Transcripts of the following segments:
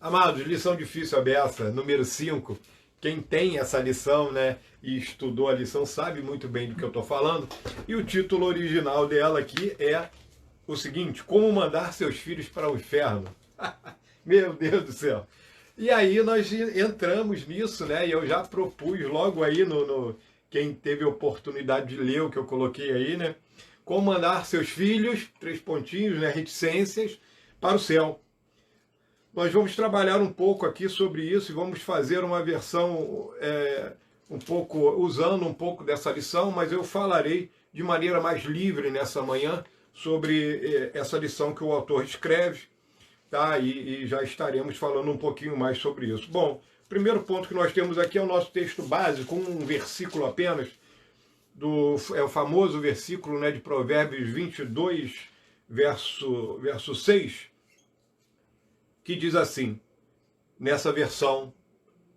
Amados, lição difícil a beça, número 5. Quem tem essa lição, né, e estudou a lição sabe muito bem do que eu estou falando. E o título original dela aqui é o seguinte: Como mandar seus filhos para o inferno. Meu Deus do céu. E aí nós entramos nisso, né, e eu já propus logo aí quem teve a oportunidade de ler o que eu coloquei aí, né, como mandar seus filhos, 3 pontinhos, né, reticências, para o céu. Nós vamos trabalhar um pouco aqui sobre isso e vamos fazer uma versão usando um pouco dessa lição, mas eu falarei de maneira mais livre nessa manhã sobre essa lição que o autor escreve, tá? E já estaremos falando um pouquinho mais sobre isso. Bom, o primeiro ponto que nós temos aqui é o nosso texto básico, um versículo apenas, é o famoso versículo, né, de Provérbios 22, verso 6, que diz assim, nessa versão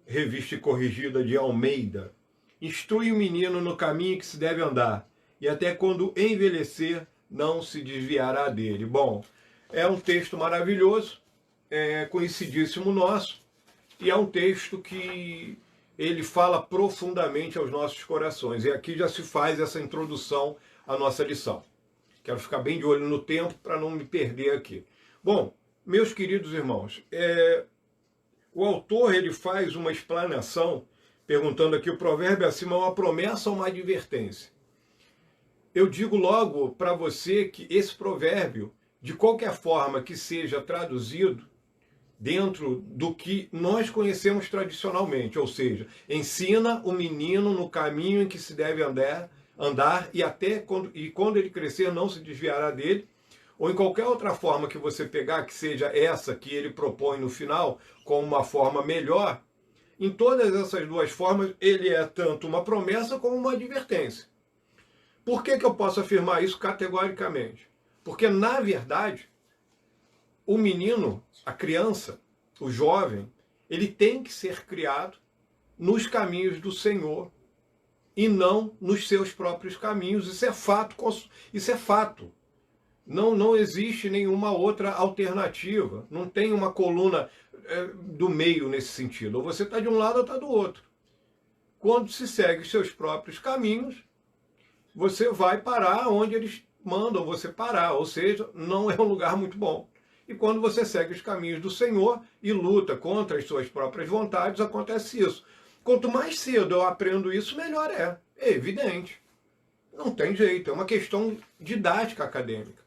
revista e corrigida de Almeida: Instrui o menino no caminho que se deve andar, e até quando envelhecer não se desviará dele. Bom, é um texto maravilhoso, conhecidíssimo nosso, e é um texto que ele fala profundamente aos nossos corações. E aqui já se faz essa introdução à nossa lição. Quero ficar bem de olho no tempo para não me perder aqui. Bom, meus queridos irmãos, o autor ele faz uma explanação, perguntando aqui: o provérbio acima é uma promessa ou uma advertência? Eu digo logo para você que esse provérbio, de qualquer forma que seja traduzido dentro do que nós conhecemos tradicionalmente, ou seja, ensina o menino no caminho em que se deve andar e quando ele crescer não se desviará dele, ou em qualquer outra forma que você pegar, que seja essa que ele propõe no final, como uma forma melhor, em todas essas duas formas, ele é tanto uma promessa como uma advertência. Por que eu posso afirmar isso categoricamente? Porque, na verdade, o menino, a criança, o jovem, ele tem que ser criado nos caminhos do Senhor e não nos seus próprios caminhos. Isso é fato. Isso é fato. Não existe nenhuma outra alternativa. Não tem uma coluna do meio nesse sentido. Ou você está de um lado ou está do outro. Quando se segue os seus próprios caminhos, você vai parar onde eles mandam você parar. Ou seja, não é um lugar muito bom. E quando você segue os caminhos do Senhor e luta contra as suas próprias vontades, acontece isso. Quanto mais cedo eu aprendo isso, melhor é. É evidente. Não tem jeito. É uma questão didática acadêmica.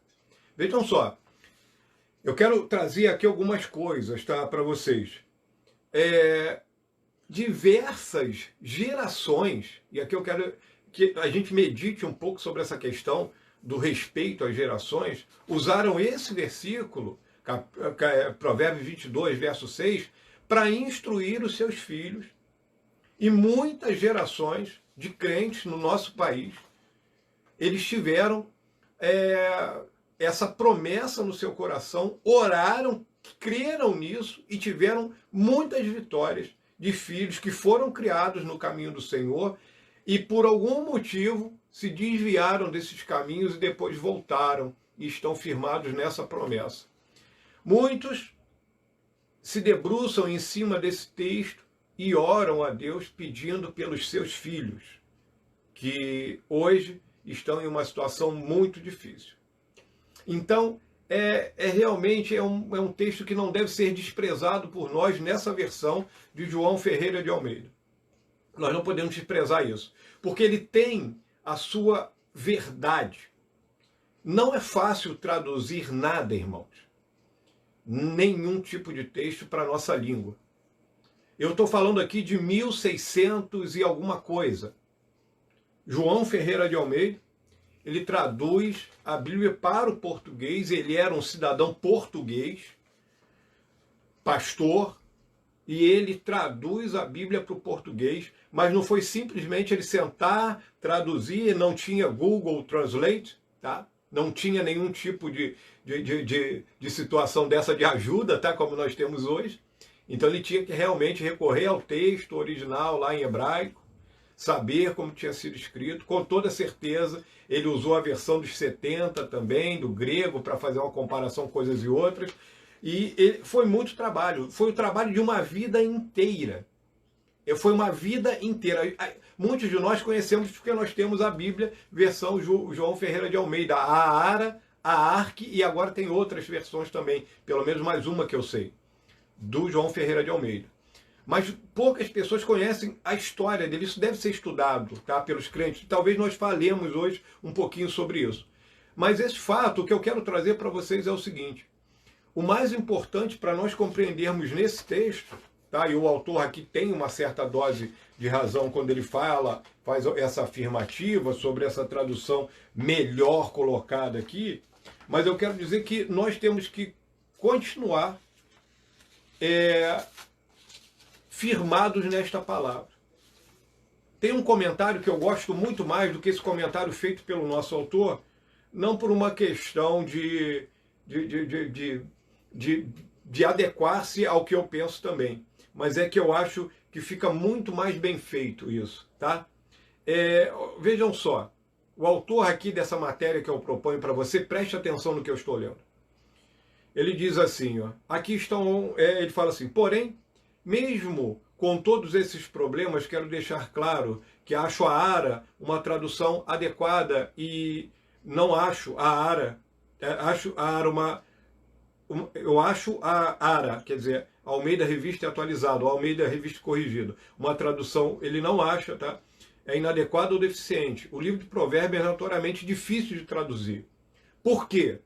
Vejam só, eu quero trazer aqui algumas coisas, tá, para vocês. Diversas gerações, e aqui eu quero que a gente medite um pouco sobre essa questão do respeito às gerações, usaram esse versículo, Provérbios 22, verso 6, para instruir os seus filhos. E muitas gerações de crentes no nosso país, eles tiveram essa promessa no seu coração, oraram, creram nisso e tiveram muitas vitórias de filhos que foram criados no caminho do Senhor e por algum motivo se desviaram desses caminhos e depois voltaram e estão firmados nessa promessa. Muitos se debruçam em cima desse texto e oram a Deus pedindo pelos seus filhos, que hoje estão em uma situação muito difícil. Então, realmente um texto que não deve ser desprezado por nós nessa versão de João Ferreira de Almeida. Nós não podemos desprezar isso, porque ele tem a sua verdade. Não é fácil traduzir nada, irmãos. Nenhum tipo de texto para a nossa língua. Eu estou falando aqui de 1600 e alguma coisa. João Ferreira de Almeida, ele traduz a Bíblia para o português. Ele era um cidadão português, pastor, e ele traduz a Bíblia para o português, mas não foi simplesmente ele sentar, traduzir, não tinha Google Translate, tá? Não tinha nenhum tipo de situação dessa de ajuda, tá? Como nós temos hoje. Então ele tinha que realmente recorrer ao texto original lá em hebraico, saber como tinha sido escrito. Com toda certeza ele usou a versão dos 70 também, do grego, para fazer uma comparação com coisas e outras. Foi muito trabalho, foi o trabalho de uma vida inteira. Foi uma vida inteira. Muitos de nós conhecemos porque nós temos a Bíblia, versão João Ferreira de Almeida, a Ara, a Arque, e agora tem outras versões também, pelo menos mais uma que eu sei, do João Ferreira de Almeida. Mas poucas pessoas conhecem a história dele, isso deve ser estudado, tá, pelos crentes. Talvez nós falemos hoje um pouquinho sobre isso. Mas esse fato, o que eu quero trazer para vocês é o seguinte: o mais importante para nós compreendermos nesse texto, tá, e o autor aqui tem uma certa dose de razão quando ele faz essa afirmativa sobre essa tradução melhor colocada aqui, mas eu quero dizer que nós temos que continuar firmados nesta palavra. Tem um comentário que eu gosto muito mais do que esse comentário feito pelo nosso autor, não por uma questão de adequar-se ao que eu penso também, mas é que eu acho que fica muito mais bem feito isso, tá? Vejam só, o autor aqui dessa matéria que eu proponho para você, preste atenção no que eu estou lendo. Ele diz assim, ó, aqui estão, ele fala assim, porém, mesmo com todos esses problemas, quero deixar claro que acho a Ara uma tradução adequada e não acho a Ara, eu acho a Ara, quer dizer, Almeida Revista Atualizado, Almeida Revista Corrigido, uma tradução, ele não acha, tá? É inadequado ou deficiente. O livro de Provérbios é notoriamente difícil de traduzir. Por quê?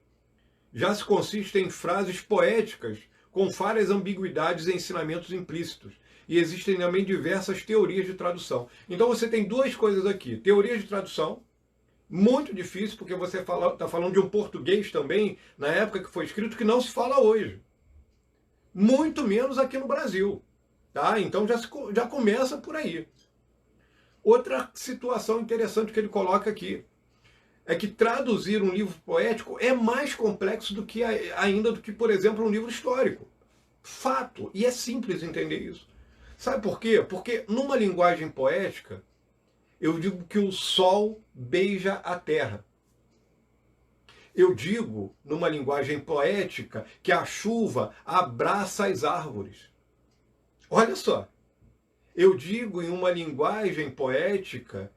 Já se consiste em frases poéticas com várias ambiguidades e ensinamentos implícitos. E existem também diversas teorias de tradução. Então você tem duas coisas aqui. Teorias de tradução, muito difícil, porque você está falando de um português também, na época que foi escrito, que não se fala hoje. Muito menos aqui no Brasil. Tá? Então já começa por aí. Outra situação interessante que ele coloca aqui é que traduzir um livro poético é mais complexo ainda do que, por exemplo, um livro histórico. Fato. E é simples entender isso. Sabe por quê? Porque numa linguagem poética, eu digo que o sol beija a terra. Eu digo, numa linguagem poética, que a chuva abraça as árvores. Olha só. Eu digo em uma linguagem poética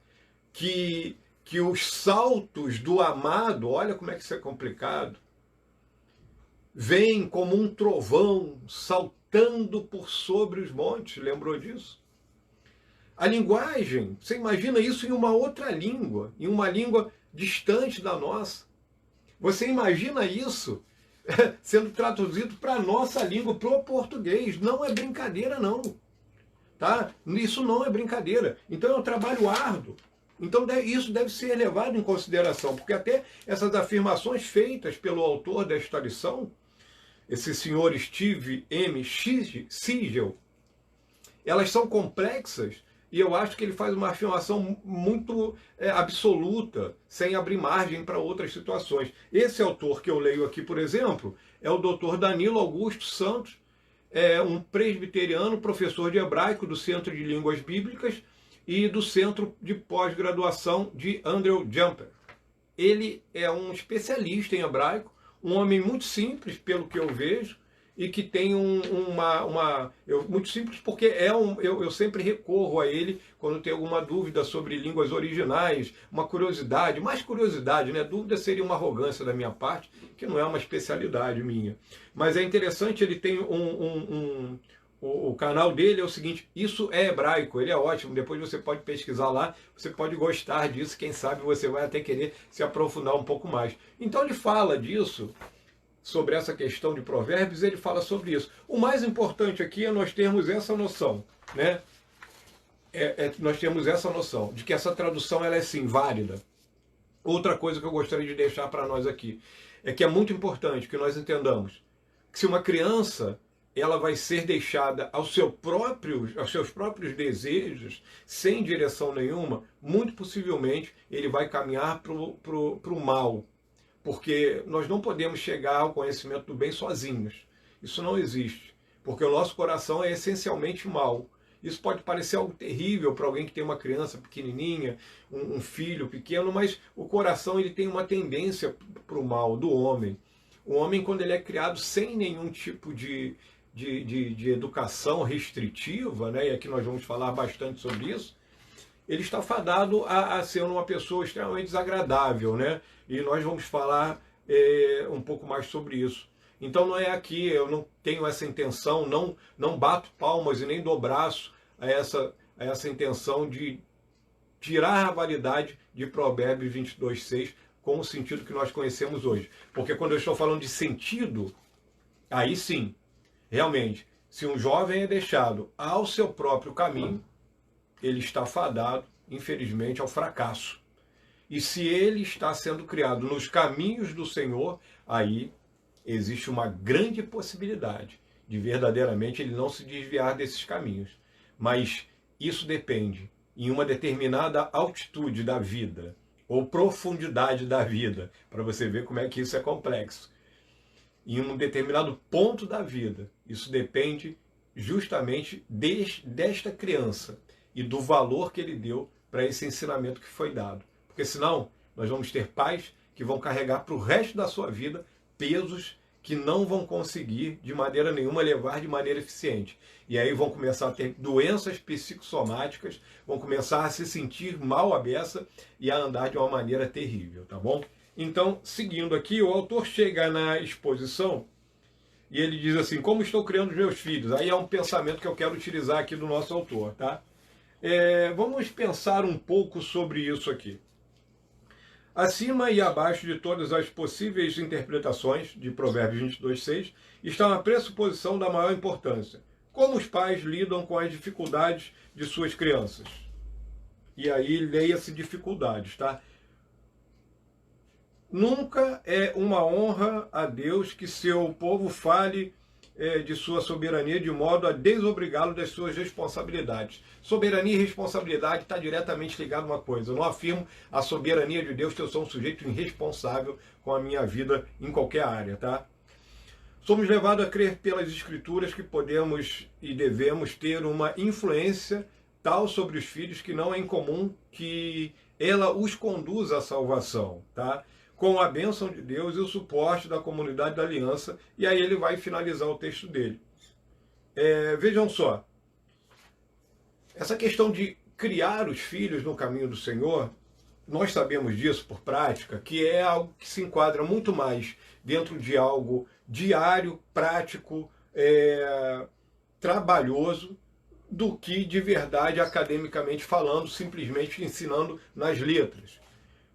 que os saltos do amado, olha como é que isso é complicado, vêm como um trovão saltando por sobre os montes. Lembrou disso? A linguagem, você imagina isso em uma outra língua, em uma língua distante da nossa. Você imagina isso sendo traduzido para a nossa língua, para o português. Não é brincadeira, não. Tá? Isso não é brincadeira. Então é um trabalho árduo. Então isso deve ser levado em consideração, porque até essas afirmações feitas pelo autor desta lição, esse senhor Steve M. Siegel, elas são complexas e eu acho que ele faz uma afirmação muito absoluta, sem abrir margem para outras situações. Esse autor que eu leio aqui, por exemplo, é o Dr. Danilo Augusto Santos, um presbiteriano, professor de hebraico do Centro de Línguas Bíblicas e do Centro de Pós-Graduação de Andrew Jumper. Ele é um especialista em hebraico, um homem muito simples, pelo que eu vejo, e que tem muito simples porque eu sempre recorro a ele quando tenho alguma dúvida sobre línguas originais, uma curiosidade, mais curiosidade, né? Dúvida seria uma arrogância da minha parte, que não é uma especialidade minha. Mas é interessante, ele tem o canal dele é o seguinte, isso é hebraico, ele é ótimo, depois você pode pesquisar lá, você pode gostar disso, quem sabe você vai até querer se aprofundar um pouco mais. Então ele fala disso, sobre essa questão de provérbios, ele fala sobre isso. O mais importante aqui é nós termos essa noção, né? Nós temos essa noção de que essa tradução ela é sim válida. Outra coisa que eu gostaria de deixar para nós aqui é que é muito importante que nós entendamos que se uma criança ela vai ser deixada aos seus próprios desejos, sem direção nenhuma, muito possivelmente ele vai caminhar para o mal. Porque nós não podemos chegar ao conhecimento do bem sozinhos. Isso não existe. Porque o nosso coração é essencialmente mau. Isso pode parecer algo terrível para alguém que tem uma criança pequenininha, um filho pequeno, mas o coração ele tem uma tendência para o mal do homem. O homem, quando ele é criado sem nenhum tipo de educação restritiva, né, e aqui nós vamos falar bastante sobre isso, ele está fadado a ser uma pessoa extremamente desagradável, né? E nós vamos falar um pouco mais sobre isso. Então não é aqui, eu não tenho essa intenção, não bato palmas e nem dou braço a essa intenção de tirar a validade de Provérbios 22:6 com o sentido que nós conhecemos hoje. Porque quando eu estou falando de sentido, aí sim, realmente, se um jovem é deixado ao seu próprio caminho, ele está fadado, infelizmente, ao fracasso. E se ele está sendo criado nos caminhos do Senhor, aí existe uma grande possibilidade de verdadeiramente ele não se desviar desses caminhos. Mas isso depende em uma determinada altitude da vida, ou profundidade da vida, para você ver como é que isso é complexo. Em um determinado ponto da vida, isso depende justamente desta criança e do valor que ele deu para esse ensinamento que foi dado. Porque senão, nós vamos ter pais que vão carregar para o resto da sua vida pesos que não vão conseguir de maneira nenhuma levar de maneira eficiente. E aí vão começar a ter doenças psicossomáticas, vão começar a se sentir mal à beça e a andar de uma maneira terrível, tá bom? Então, seguindo aqui, o autor chega na exposição e ele diz assim, como estou criando os meus filhos? Aí é um pensamento que eu quero utilizar aqui do nosso autor, tá? Vamos pensar um pouco sobre isso aqui. Acima e abaixo de todas as possíveis interpretações de Provérbios 22:6 está uma pressuposição da maior importância. Como os pais lidam com as dificuldades de suas crianças? E aí leia-se dificuldades, tá? Nunca é uma honra a Deus que seu povo fale de sua soberania de modo a desobrigá-lo das suas responsabilidades. Soberania e responsabilidade está diretamente ligado a uma coisa. Eu não afirmo a soberania de Deus que eu sou um sujeito irresponsável com a minha vida em qualquer área, tá? Somos levados a crer pelas Escrituras que podemos e devemos ter uma influência tal sobre os filhos que não é incomum que ela os conduza à salvação, tá? Com a bênção de Deus e o suporte da comunidade da aliança, e aí ele vai finalizar o texto dele. Vejam só, essa questão de criar os filhos no caminho do Senhor, nós sabemos disso por prática, que é algo que se enquadra muito mais dentro de algo diário, prático, trabalhoso, do que de verdade, academicamente falando, simplesmente ensinando nas letras.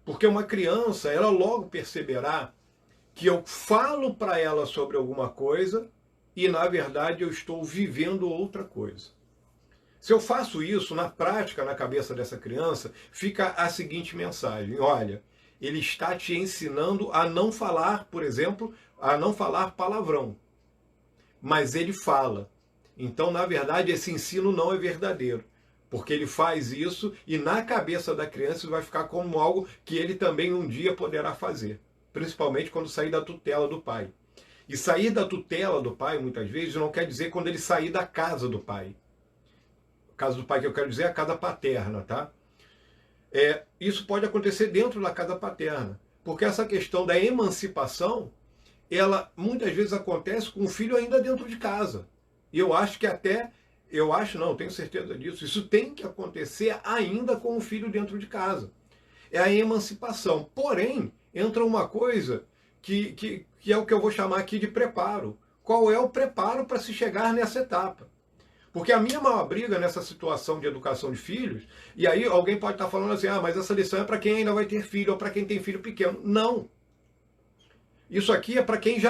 Porque uma criança, ela logo perceberá que eu falo para ela sobre alguma coisa e, na verdade, eu estou vivendo outra coisa. Se eu faço isso na prática, na cabeça dessa criança, fica a seguinte mensagem. Olha, ele está te ensinando a não falar, por exemplo, a não falar palavrão. Mas ele fala. Então, na verdade, esse ensino não é verdadeiro. Porque ele faz isso e na cabeça da criança isso vai ficar como algo que ele também um dia poderá fazer. Principalmente quando sair da tutela do pai. E sair da tutela do pai, muitas vezes, não quer dizer quando ele sair da casa do pai. A casa do pai que eu quero dizer é a casa paterna, tá? Isso pode acontecer dentro da casa paterna. Porque essa questão da emancipação, ela muitas vezes acontece com o filho ainda dentro de casa. E eu acho que até... Eu acho, não, tenho certeza disso. Isso tem que acontecer ainda com o filho dentro de casa. É a emancipação. Porém, entra uma coisa que é o que eu vou chamar aqui de preparo. Qual é o preparo para se chegar nessa etapa? Porque a minha maior briga nessa situação de educação de filhos, e aí alguém pode estar falando assim, mas essa lição é para quem ainda vai ter filho, ou para quem tem filho pequeno. Não. Isso aqui é para quem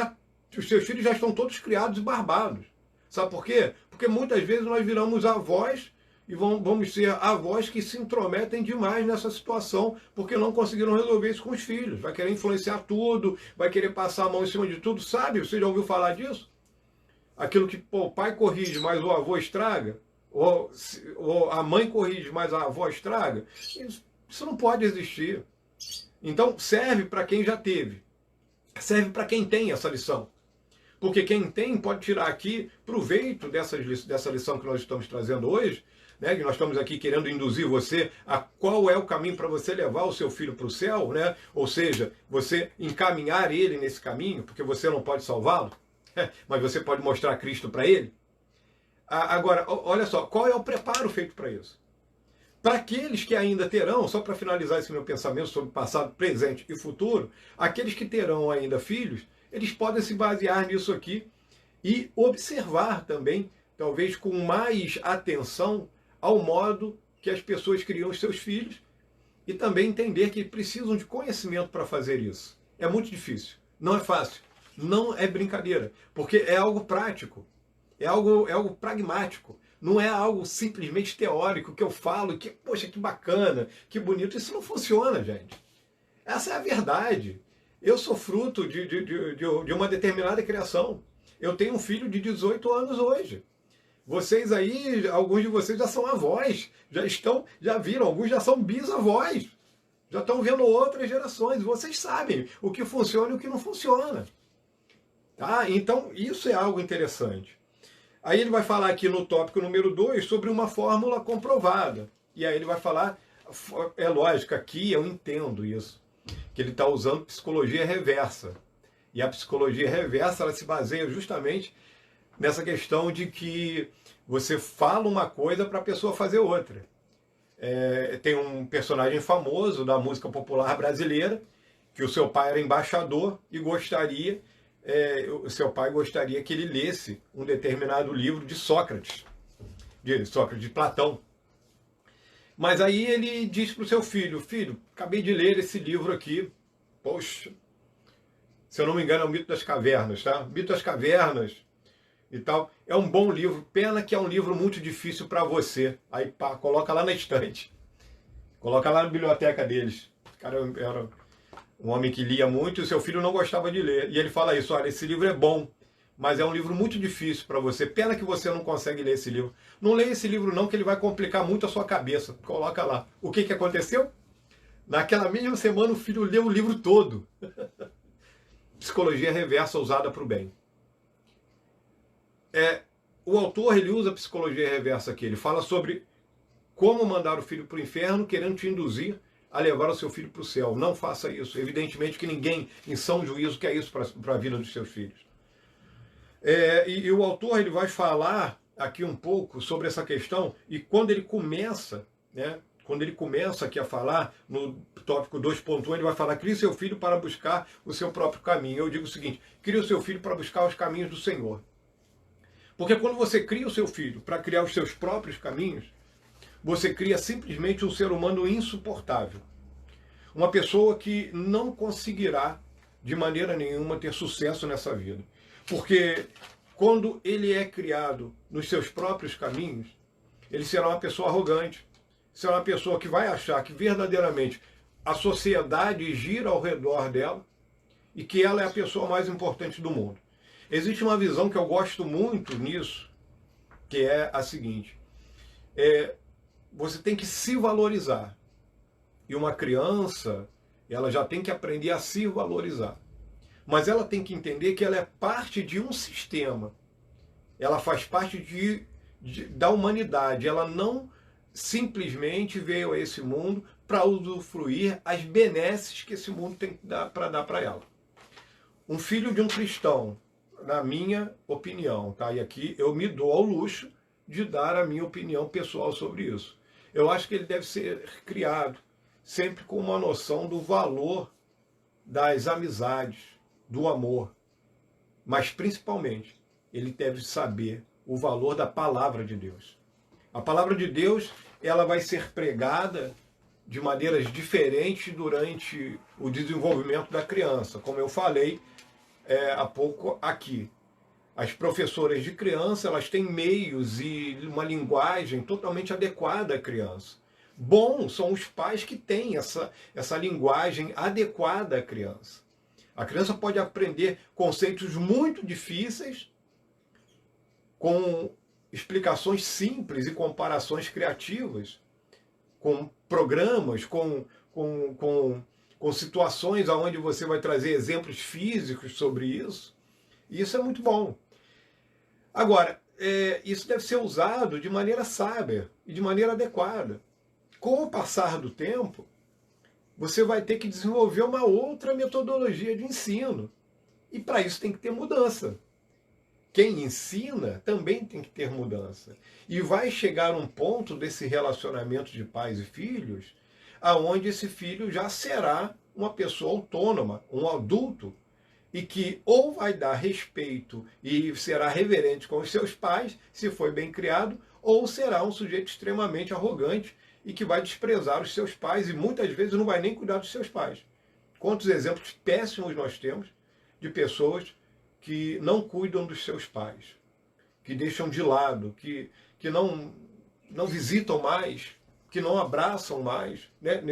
os seus filhos já estão todos criados e barbados. Sabe por quê? Porque muitas vezes nós viramos avós e vamos ser avós que se intrometem demais nessa situação porque não conseguiram resolver isso com os filhos. Vai querer influenciar tudo, vai querer passar a mão em cima de tudo. Sabe? Você já ouviu falar disso? Aquilo que o pai corrige, mas o avô estraga? Ou a mãe corrige, mas a avó estraga? Isso não pode existir. Então serve para quem já teve. Serve para quem tem essa lição. Porque quem tem pode tirar aqui proveito dessa lição que nós estamos trazendo hoje, né? Que nós estamos aqui querendo induzir você a qual é o caminho para você levar o seu filho para o céu, né? Ou seja, você encaminhar ele nesse caminho, porque você não pode salvá-lo, mas você pode mostrar Cristo para ele. Agora, olha só, qual é o preparo feito para isso? Para aqueles que ainda terão, só para finalizar esse meu pensamento sobre passado, presente e futuro, aqueles que terão ainda filhos, eles podem se basear nisso aqui e observar também, talvez com mais atenção, ao modo que as pessoas criam os seus filhos e também entender que precisam de conhecimento para fazer isso. É muito difícil, não é fácil, não é brincadeira, porque é algo prático, é algo pragmático. Não é algo simplesmente teórico que eu falo, que, poxa, que bacana, que bonito. Isso não funciona, gente. Essa é a verdade. Eu sou fruto de uma determinada criação. Eu tenho um filho de 18 anos hoje. Vocês aí, alguns de vocês já são avós, já viram, alguns já são bisavós. Já estão vendo outras gerações. Vocês sabem o que funciona e o que não funciona. Tá? Então, isso é algo interessante. Aí ele vai falar aqui no tópico número 2 sobre uma fórmula comprovada. E aí ele vai falar, é lógico, aqui eu entendo isso, que ele está usando psicologia reversa. E a psicologia reversa, ela se baseia justamente nessa questão de que você fala uma coisa para a pessoa fazer outra. Tem um personagem famoso da música popular brasileira, que o seu pai era embaixador e o seu pai gostaria que ele lesse um determinado livro de Sócrates, de Platão. Mas aí ele diz para o seu filho, acabei de ler esse livro aqui, poxa, se eu não me engano é o Mito das Cavernas, tá? Mito das Cavernas e tal, é um bom livro, pena que é um livro muito difícil para você. Aí pá, coloca lá na estante, coloca lá na biblioteca deles. O cara era um homem que lia muito e o seu filho não gostava de ler. E ele fala isso, olha, esse livro é bom, mas é um livro muito difícil para você. Pena que você não consegue ler esse livro. Não leia esse livro não, que ele vai complicar muito a sua cabeça. Coloca lá. O que aconteceu? Naquela mesma semana o filho leu o livro todo. Psicologia reversa usada para o bem. O autor ele usa a psicologia reversa aqui. Ele fala sobre como mandar o filho para o inferno, querendo te induzir a levar o seu filho para o céu. Não faça isso. Evidentemente que ninguém, em são juízo, quer isso para a vida dos seus filhos. E o autor ele vai falar aqui um pouco sobre essa questão, e quando ele começa, aqui a falar, no tópico 2.1, ele vai falar, crie seu filho para buscar o seu próprio caminho. Eu digo o seguinte, crie o seu filho para buscar os caminhos do Senhor. Porque quando você cria o seu filho para criar os seus próprios caminhos, você cria simplesmente um ser humano insuportável. Uma pessoa que não conseguirá, de maneira nenhuma, ter sucesso nessa vida. Porque quando ele é criado nos seus próprios caminhos, ele será uma pessoa arrogante, será uma pessoa que vai achar que verdadeiramente a sociedade gira ao redor dela e que ela é a pessoa mais importante do mundo. Existe uma visão que eu gosto muito nisso, que é a seguinte, você tem que se valorizar. E uma criança, ela já tem que aprender a se valorizar. Mas ela tem que entender que ela é parte de um sistema. Ela faz parte da humanidade. Ela não simplesmente veio a esse mundo para usufruir as benesses que esse mundo tem para dar para ela. Um filho de um cristão, na minha opinião, tá? E aqui eu me dou ao luxo de dar a minha opinião pessoal sobre isso. Eu acho que ele deve ser criado sempre com uma noção do valor das amizades, do amor. Mas, principalmente, ele deve saber o valor da palavra de Deus. A palavra de Deus, ela vai ser pregada de maneiras diferentes durante o desenvolvimento da criança. Como eu falei há pouco aqui. As professoras de criança, elas têm meios e uma linguagem totalmente adequada à criança. Bom são os pais que têm essa linguagem adequada à criança. A criança pode aprender conceitos muito difíceis com explicações simples e comparações criativas, com programas, com situações onde você vai trazer exemplos físicos sobre isso. E isso é muito bom. Agora, isso deve ser usado de maneira sábia e de maneira adequada. Com o passar do tempo, você vai ter que desenvolver uma outra metodologia de ensino. E para isso tem que ter mudança. Quem ensina também tem que ter mudança. E vai chegar um ponto desse relacionamento de pais e filhos, aonde esse filho já será uma pessoa autônoma, um adulto, e que ou vai dar respeito e será reverente com os seus pais, se foi bem criado, ou será um sujeito extremamente arrogante e que vai desprezar os seus pais e muitas vezes não vai nem cuidar dos seus pais. Quantos exemplos péssimos nós temos de pessoas que não cuidam dos seus pais, que deixam de lado, que não visitam mais, que não abraçam mais. Né?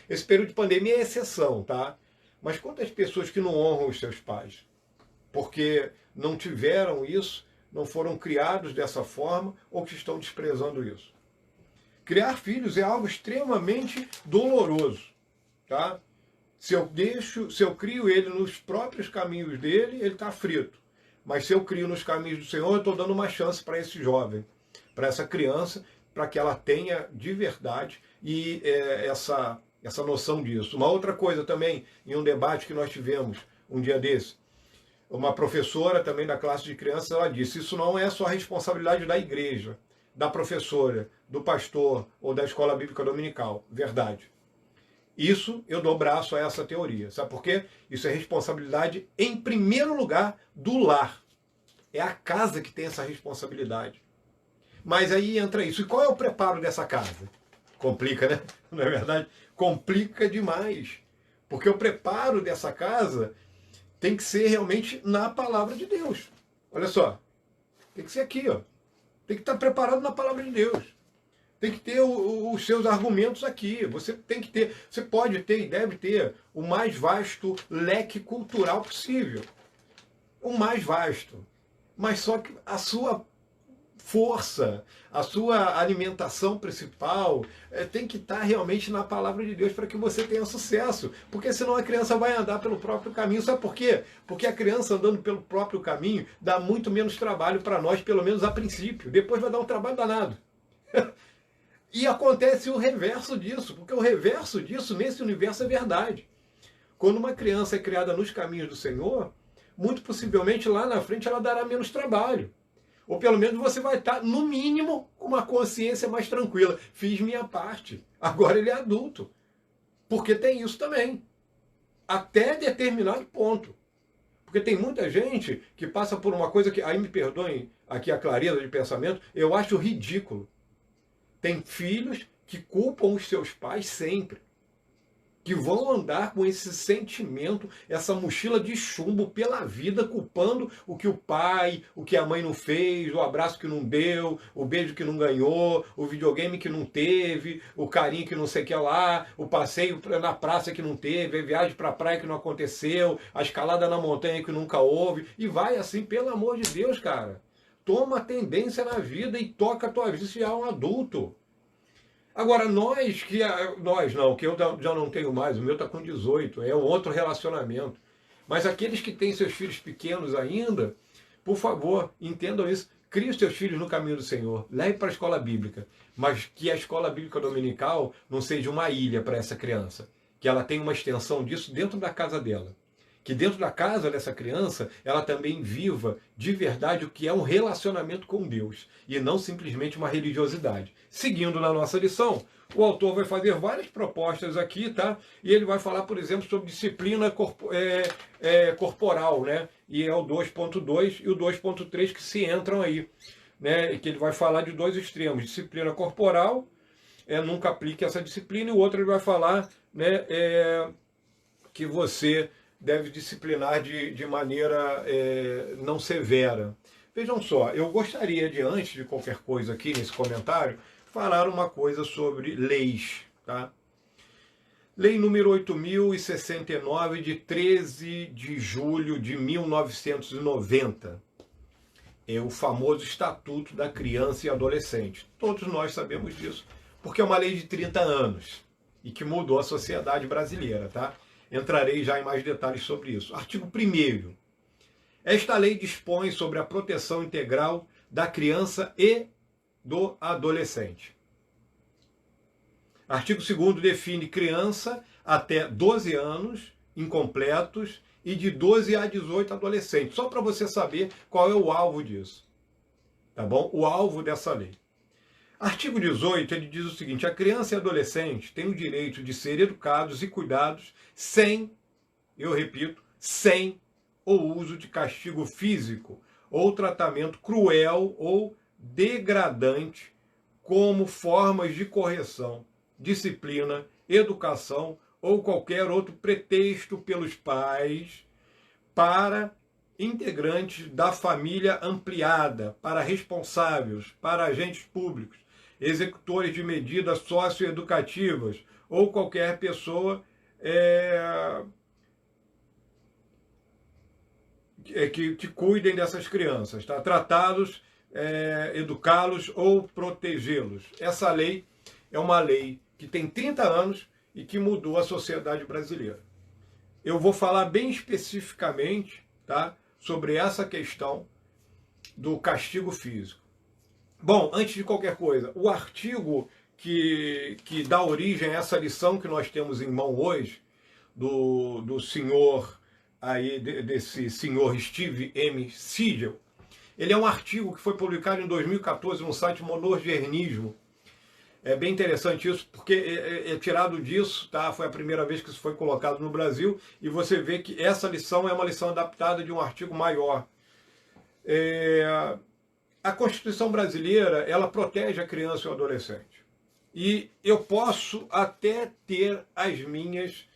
Esse período de pandemia é exceção, tá? Mas quantas pessoas que não honram os seus pais? Porque não tiveram isso, não foram criados dessa forma ou que estão desprezando isso. Criar filhos é algo extremamente doloroso, tá? Se eu crio ele nos próprios caminhos dele, ele está frito. Mas se eu crio nos caminhos do Senhor, eu estou dando uma chance para esse jovem, para essa criança, para que ela tenha de verdade e essa noção disso. Uma outra coisa também, em um debate que nós tivemos um dia desse, uma professora também da classe de crianças, ela disse, isso não é só a responsabilidade da igreja, da professora, do pastor ou da escola bíblica dominical. Verdade. Isso, eu dou braço a essa teoria. Sabe por quê? Isso é responsabilidade, em primeiro lugar, do lar. É a casa que tem essa responsabilidade. Mas aí entra isso. E qual é o preparo dessa casa? Complica, né? Não é verdade? Complica demais. Porque o preparo dessa casa tem que ser realmente na palavra de Deus. Olha só. Tem que ser aqui, ó. Tem que estar preparado na palavra de Deus. Tem que ter os seus argumentos aqui. Você tem que ter, você pode ter e deve ter o mais vasto leque cultural possível. O mais vasto. Mas só que a sua força, a sua alimentação principal tem que estar realmente na palavra de Deus para que você tenha sucesso. Porque senão a criança vai andar pelo próprio caminho. Sabe por quê? Porque a criança andando pelo próprio caminho dá muito menos trabalho para nós, pelo menos a princípio. Depois vai dar um trabalho danado. E acontece o reverso disso, porque o reverso disso nesse universo é verdade. Quando uma criança é criada nos caminhos do Senhor, muito possivelmente lá na frente ela dará menos trabalho. Ou pelo menos você vai estar, no mínimo, com uma consciência mais tranquila. Fiz minha parte. Agora ele é adulto. Porque tem isso também. Até determinado ponto. Porque tem muita gente que passa por uma coisa que, aí me perdoem aqui a clareza de pensamento, eu acho ridículo. Tem filhos que culpam os seus pais sempre. Que vão andar com esse sentimento, essa mochila de chumbo pela vida, culpando o que o pai, o que a mãe não fez, o abraço que não deu, o beijo que não ganhou, o videogame que não teve, o carinho que não sei o que lá, o passeio na praça que não teve, a viagem para a praia que não aconteceu, a escalada na montanha que nunca houve. E vai assim, pelo amor de Deus, cara. Toma tendência na vida e toca a tua vida se já é um adulto. Agora, que eu já não tenho mais, o meu está com 18, é um outro relacionamento. Mas aqueles que têm seus filhos pequenos ainda, por favor, entendam isso. Crie os seus filhos no caminho do Senhor, leve para a escola bíblica, mas que a escola bíblica dominical não seja uma ilha para essa criança, que ela tenha uma extensão disso dentro da casa dela. Que dentro da casa dessa criança, ela também viva de verdade o que é um relacionamento com Deus, e não simplesmente uma religiosidade. Seguindo na nossa lição, o autor vai fazer várias propostas aqui, tá? E ele vai falar, por exemplo, sobre disciplina corporal, né? E é o 2.2 e o 2.3 que se entram aí, né? E que ele vai falar de dois extremos, disciplina corporal, nunca aplique essa disciplina, e o outro ele vai falar, né, que você deve disciplinar de maneira não severa. Vejam só, eu gostaria de, antes de qualquer coisa aqui nesse comentário, falar uma coisa sobre leis. Tá? Lei número 8.069, de 13 de julho de 1990. É o famoso Estatuto da Criança e Adolescente. Todos nós sabemos disso, porque é uma lei de 30 anos e que mudou a sociedade brasileira, tá? Entrarei já em mais detalhes sobre isso. Artigo 1º. Esta lei dispõe sobre a proteção integral da criança e do adolescente. Artigo 2º define criança até 12 anos incompletos e de 12 a 18 adolescentes. Só para você saber qual é o alvo disso. Tá bom? O alvo dessa lei. Artigo 18, ele diz o seguinte: a criança e adolescente têm o direito de ser educados e cuidados sem, eu repito, sem o uso de castigo físico ou tratamento cruel ou degradante como formas de correção, disciplina, educação ou qualquer outro pretexto pelos pais para integrantes da família ampliada, para responsáveis, para agentes públicos, executores de medidas socioeducativas ou qualquer pessoa que cuidem dessas crianças, tá? Tratá-los, educá-los ou protegê-los. Essa lei é uma lei que tem 30 anos e que mudou a sociedade brasileira. Eu vou falar bem especificamente, tá, sobre essa questão do castigo físico. Bom, antes de qualquer coisa, o artigo que dá origem a essa lição que nós temos em mão hoje, do senhor aí, desse senhor Steve M. Siegel, ele é um artigo que foi publicado em 2014 no site Monorgernismo. É bem interessante isso, porque é tirado disso, tá? Foi a primeira vez que isso foi colocado no Brasil, e você vê que essa lição é uma lição adaptada de um artigo maior. A Constituição brasileira, ela protege a criança e o adolescente. E eu posso até ter as minhas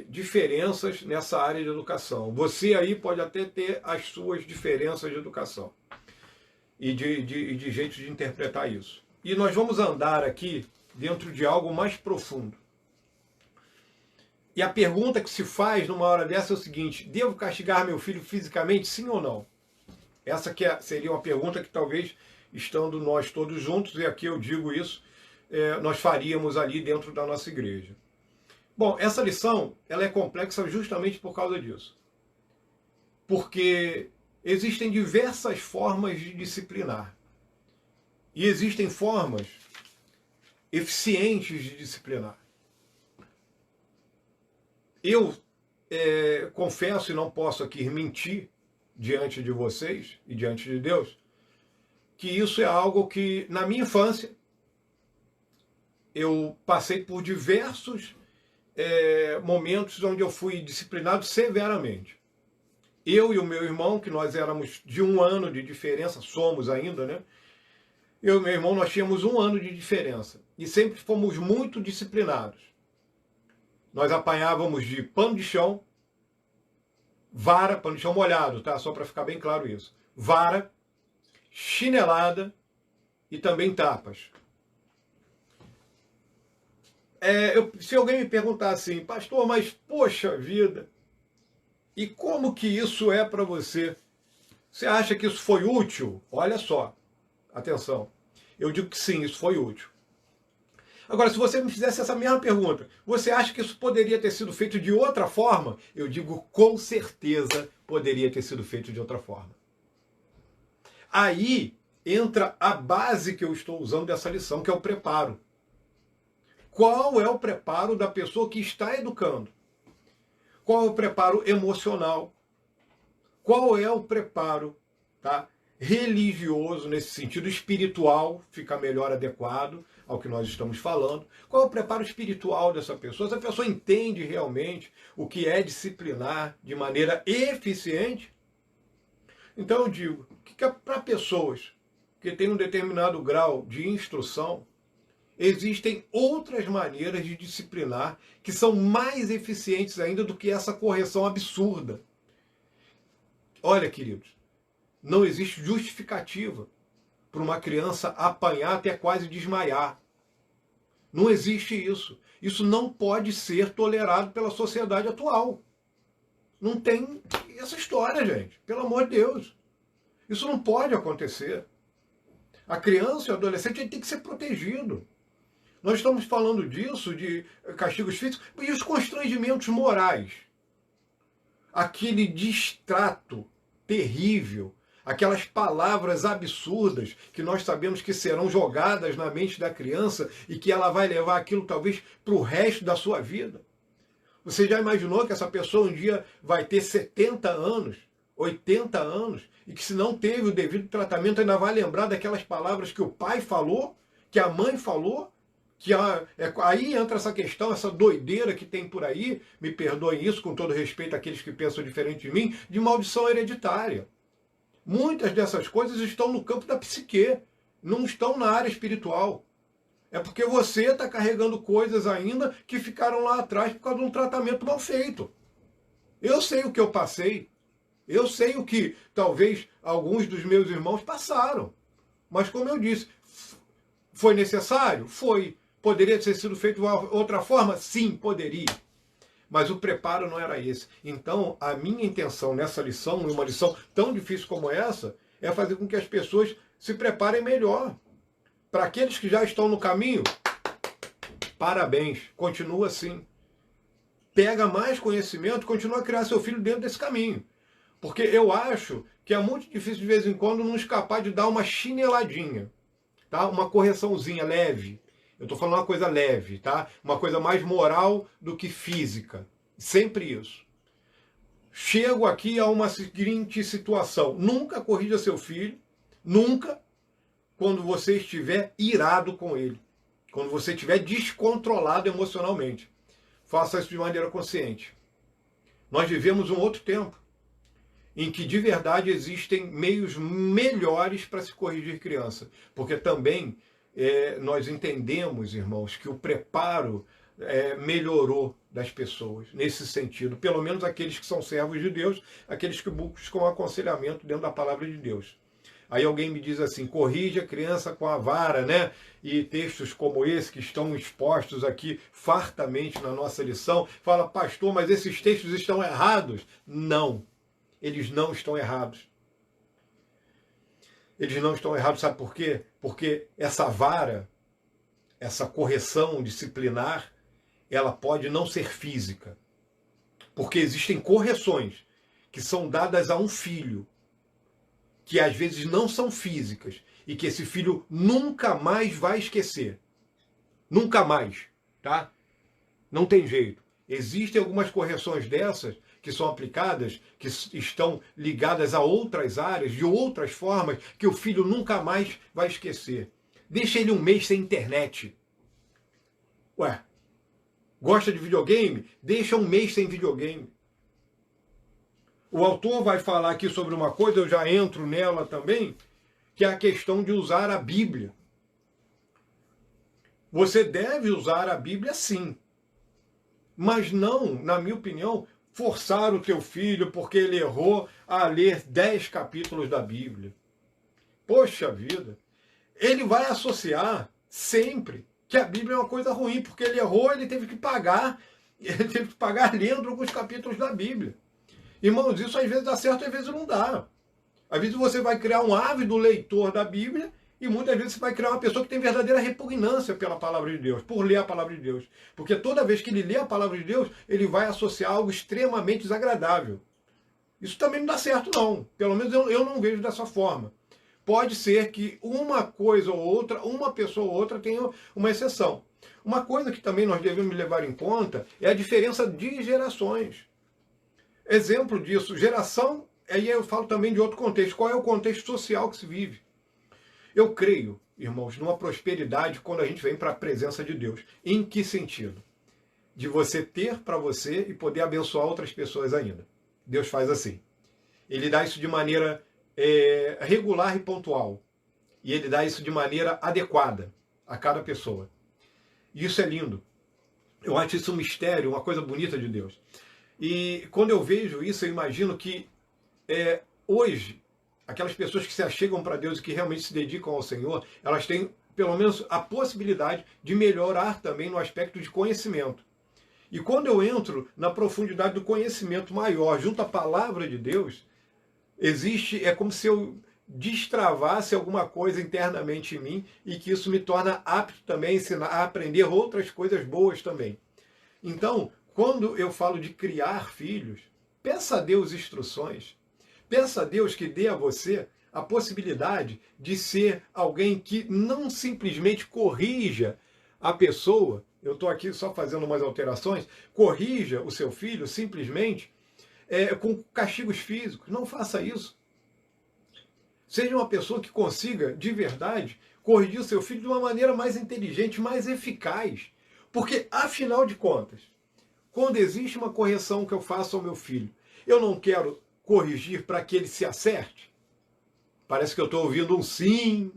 diferenças nessa área de educação. Você aí pode até ter as suas diferenças de educação e de jeito de interpretar isso. E nós vamos andar aqui dentro de algo mais profundo. E a pergunta que se faz numa hora dessa é o seguinte: devo castigar meu filho fisicamente, sim ou não? Essa que seria uma pergunta que talvez, estando nós todos juntos, e aqui eu digo isso, nós faríamos ali dentro da nossa igreja. Bom, essa lição ela é complexa justamente por causa disso. Porque existem diversas formas de disciplinar. E existem formas eficientes de disciplinar. Eu confesso, e não posso aqui mentir diante de vocês e diante de Deus, que isso é algo que, na minha infância, eu passei por diversos momentos onde eu fui disciplinado severamente. Eu e o meu irmão, que nós éramos de 1 ano de diferença, somos ainda, né? Eu e meu irmão, nós tínhamos 1 ano de diferença. E sempre fomos muito disciplinados. Nós apanhávamos de pano de chão, vara, pano de chão molhado, tá? Só para ficar bem claro isso. Vara, chinelada e também tapas. Se alguém me perguntar assim: pastor, mas poxa vida, e como que isso é para você? Você acha que isso foi útil? Olha só, atenção, eu digo que sim, isso foi útil. Agora, se você me fizesse essa mesma pergunta, você acha que isso poderia ter sido feito de outra forma? Eu digo, com certeza poderia ter sido feito de outra forma. Aí entra a base que eu estou usando dessa lição, que é o preparo. Qual é o preparo da pessoa que está educando? Qual é o preparo emocional? Qual é o preparo, tá, religioso, nesse sentido espiritual, fica melhor adequado ao que nós estamos falando? Qual é o preparo espiritual dessa pessoa? Essa pessoa entende realmente o que é disciplinar de maneira eficiente? Então eu digo que para pessoas que têm um determinado grau de instrução, existem outras maneiras de disciplinar que são mais eficientes ainda do que essa correção absurda. Olha, queridos, não existe justificativa para uma criança apanhar até quase desmaiar. Não existe isso. Isso não pode ser tolerado pela sociedade atual. Não tem essa história, gente. Pelo amor de Deus. Isso não pode acontecer. A criança e o adolescente tem que ser protegido. Nós estamos falando disso, de castigos físicos, e os constrangimentos morais. aquele distrato terrível, aquelas palavras absurdas que nós sabemos que serão jogadas na mente da criança e que ela vai levar aquilo talvez para o resto da sua vida. Você já imaginou que essa pessoa um dia vai ter 70 anos, 80 anos, e que se não teve o devido tratamento ainda vai lembrar daquelas palavras que o pai falou, que a mãe falou? Aí entra essa questão, essa doideira que tem por aí, me perdoem isso, com todo respeito àqueles que pensam diferente de mim, de maldição hereditária. Muitas dessas coisas estão no campo da psique, não estão na área espiritual. É porque você está carregando coisas ainda que ficaram lá atrás por causa de um tratamento mal feito. Eu sei o que eu passei. Eu sei o que talvez alguns dos meus irmãos passaram. Mas como eu disse, foi necessário? Foi. Poderia ter sido feito de uma outra forma? Sim, poderia. Mas o preparo não era esse. Então, a minha intenção nessa lição, numa lição tão difícil como essa, é fazer com que as pessoas se preparem melhor. Para aqueles que já estão no caminho, parabéns, continua assim. Pega mais conhecimento e continua a criar seu filho dentro desse caminho. Porque eu acho que é muito difícil de vez em quando não escapar de dar uma chineladinha, tá? Uma correçãozinha leve. Eu estou falando uma coisa leve, tá? Uma coisa mais moral do que física. Sempre isso. Chego aqui a uma seguinte situação. Nunca corrija seu filho, nunca, quando você estiver irado com ele. Quando você estiver descontrolado emocionalmente. Faça isso de maneira consciente. Nós vivemos um outro tempo em que de verdade existem meios melhores para se corrigir criança. Porque também nós entendemos, irmãos, que o preparo melhorou das pessoas, nesse sentido. Pelo menos aqueles que são servos de Deus, aqueles que buscam aconselhamento dentro da palavra de Deus. Aí alguém me diz assim, corrige a criança com a vara, né? E textos como esse que estão expostos aqui fartamente na nossa lição, fala, pastor, mas esses textos estão errados. Não, eles não estão errados. Eles não estão errados, sabe por quê? Porque essa vara, essa correção disciplinar, ela pode não ser física. Porque existem correções que são dadas a um filho, que às vezes não são físicas, e que esse filho nunca mais vai esquecer. Nunca mais, tá? Não tem jeito. Existem algumas correções dessas que são aplicadas, que estão ligadas a outras áreas, de outras formas, que o filho nunca mais vai esquecer. Deixa ele um mês sem internet. Ué, gosta de videogame? Deixa um mês sem videogame. O autor vai falar aqui sobre uma coisa, eu já entro nela também, que é a questão de usar a Bíblia. Você deve usar a Bíblia sim, mas não, na minha opinião, forçar o teu filho porque ele errou a ler 10 capítulos da Bíblia. Poxa vida, ele vai associar sempre que a Bíblia é uma coisa ruim, porque ele errou, ele teve que pagar lendo alguns capítulos da Bíblia. Irmãos, isso às vezes dá certo, às vezes não dá. Às vezes você vai criar um ávido leitor da Bíblia e muitas vezes você vai criar uma pessoa que tem verdadeira repugnância pela palavra de Deus, por ler a palavra de Deus. Porque toda vez que ele lê a palavra de Deus, ele vai associar algo extremamente desagradável. Isso também não dá certo, não. Pelo menos eu não vejo dessa forma. Pode ser que uma coisa ou outra, uma pessoa ou outra tenha uma exceção. Uma coisa que também nós devemos levar em conta é a diferença de gerações. Exemplo disso, geração, aí eu falo também de outro contexto. Qual é o contexto social que se vive? Eu creio, irmãos, numa prosperidade quando a gente vem para a presença de Deus. Em que sentido? De você ter para você e poder abençoar outras pessoas ainda. Deus faz assim. Ele dá isso de maneira regular e pontual. E ele dá isso de maneira adequada a cada pessoa. E isso é lindo. Eu acho isso um mistério, uma coisa bonita de Deus. E quando eu vejo isso, eu imagino que hoje, aquelas pessoas que se achegam para Deus e que realmente se dedicam ao Senhor, elas têm pelo menos a possibilidade de melhorar também no aspecto de conhecimento. E quando eu entro na profundidade do conhecimento maior, junto à palavra de Deus, é como se eu destravasse alguma coisa internamente em mim e que isso me torna apto também a aprender outras coisas boas também. Então, quando eu falo de criar filhos, Peça a Deus instruções. Peça a Deus que dê a você a possibilidade de ser alguém que não simplesmente corrija a pessoa. Eu estou aqui só fazendo umas alterações. Corrija o seu filho simplesmente com castigos físicos. Não faça isso. Seja uma pessoa que consiga, de verdade, corrigir o seu filho de uma maneira mais inteligente, mais eficaz. Porque, afinal de contas, quando existe uma correção que eu faço ao meu filho, eu não quero corrigir para que ele se acerte? Parece que eu estou ouvindo um sim.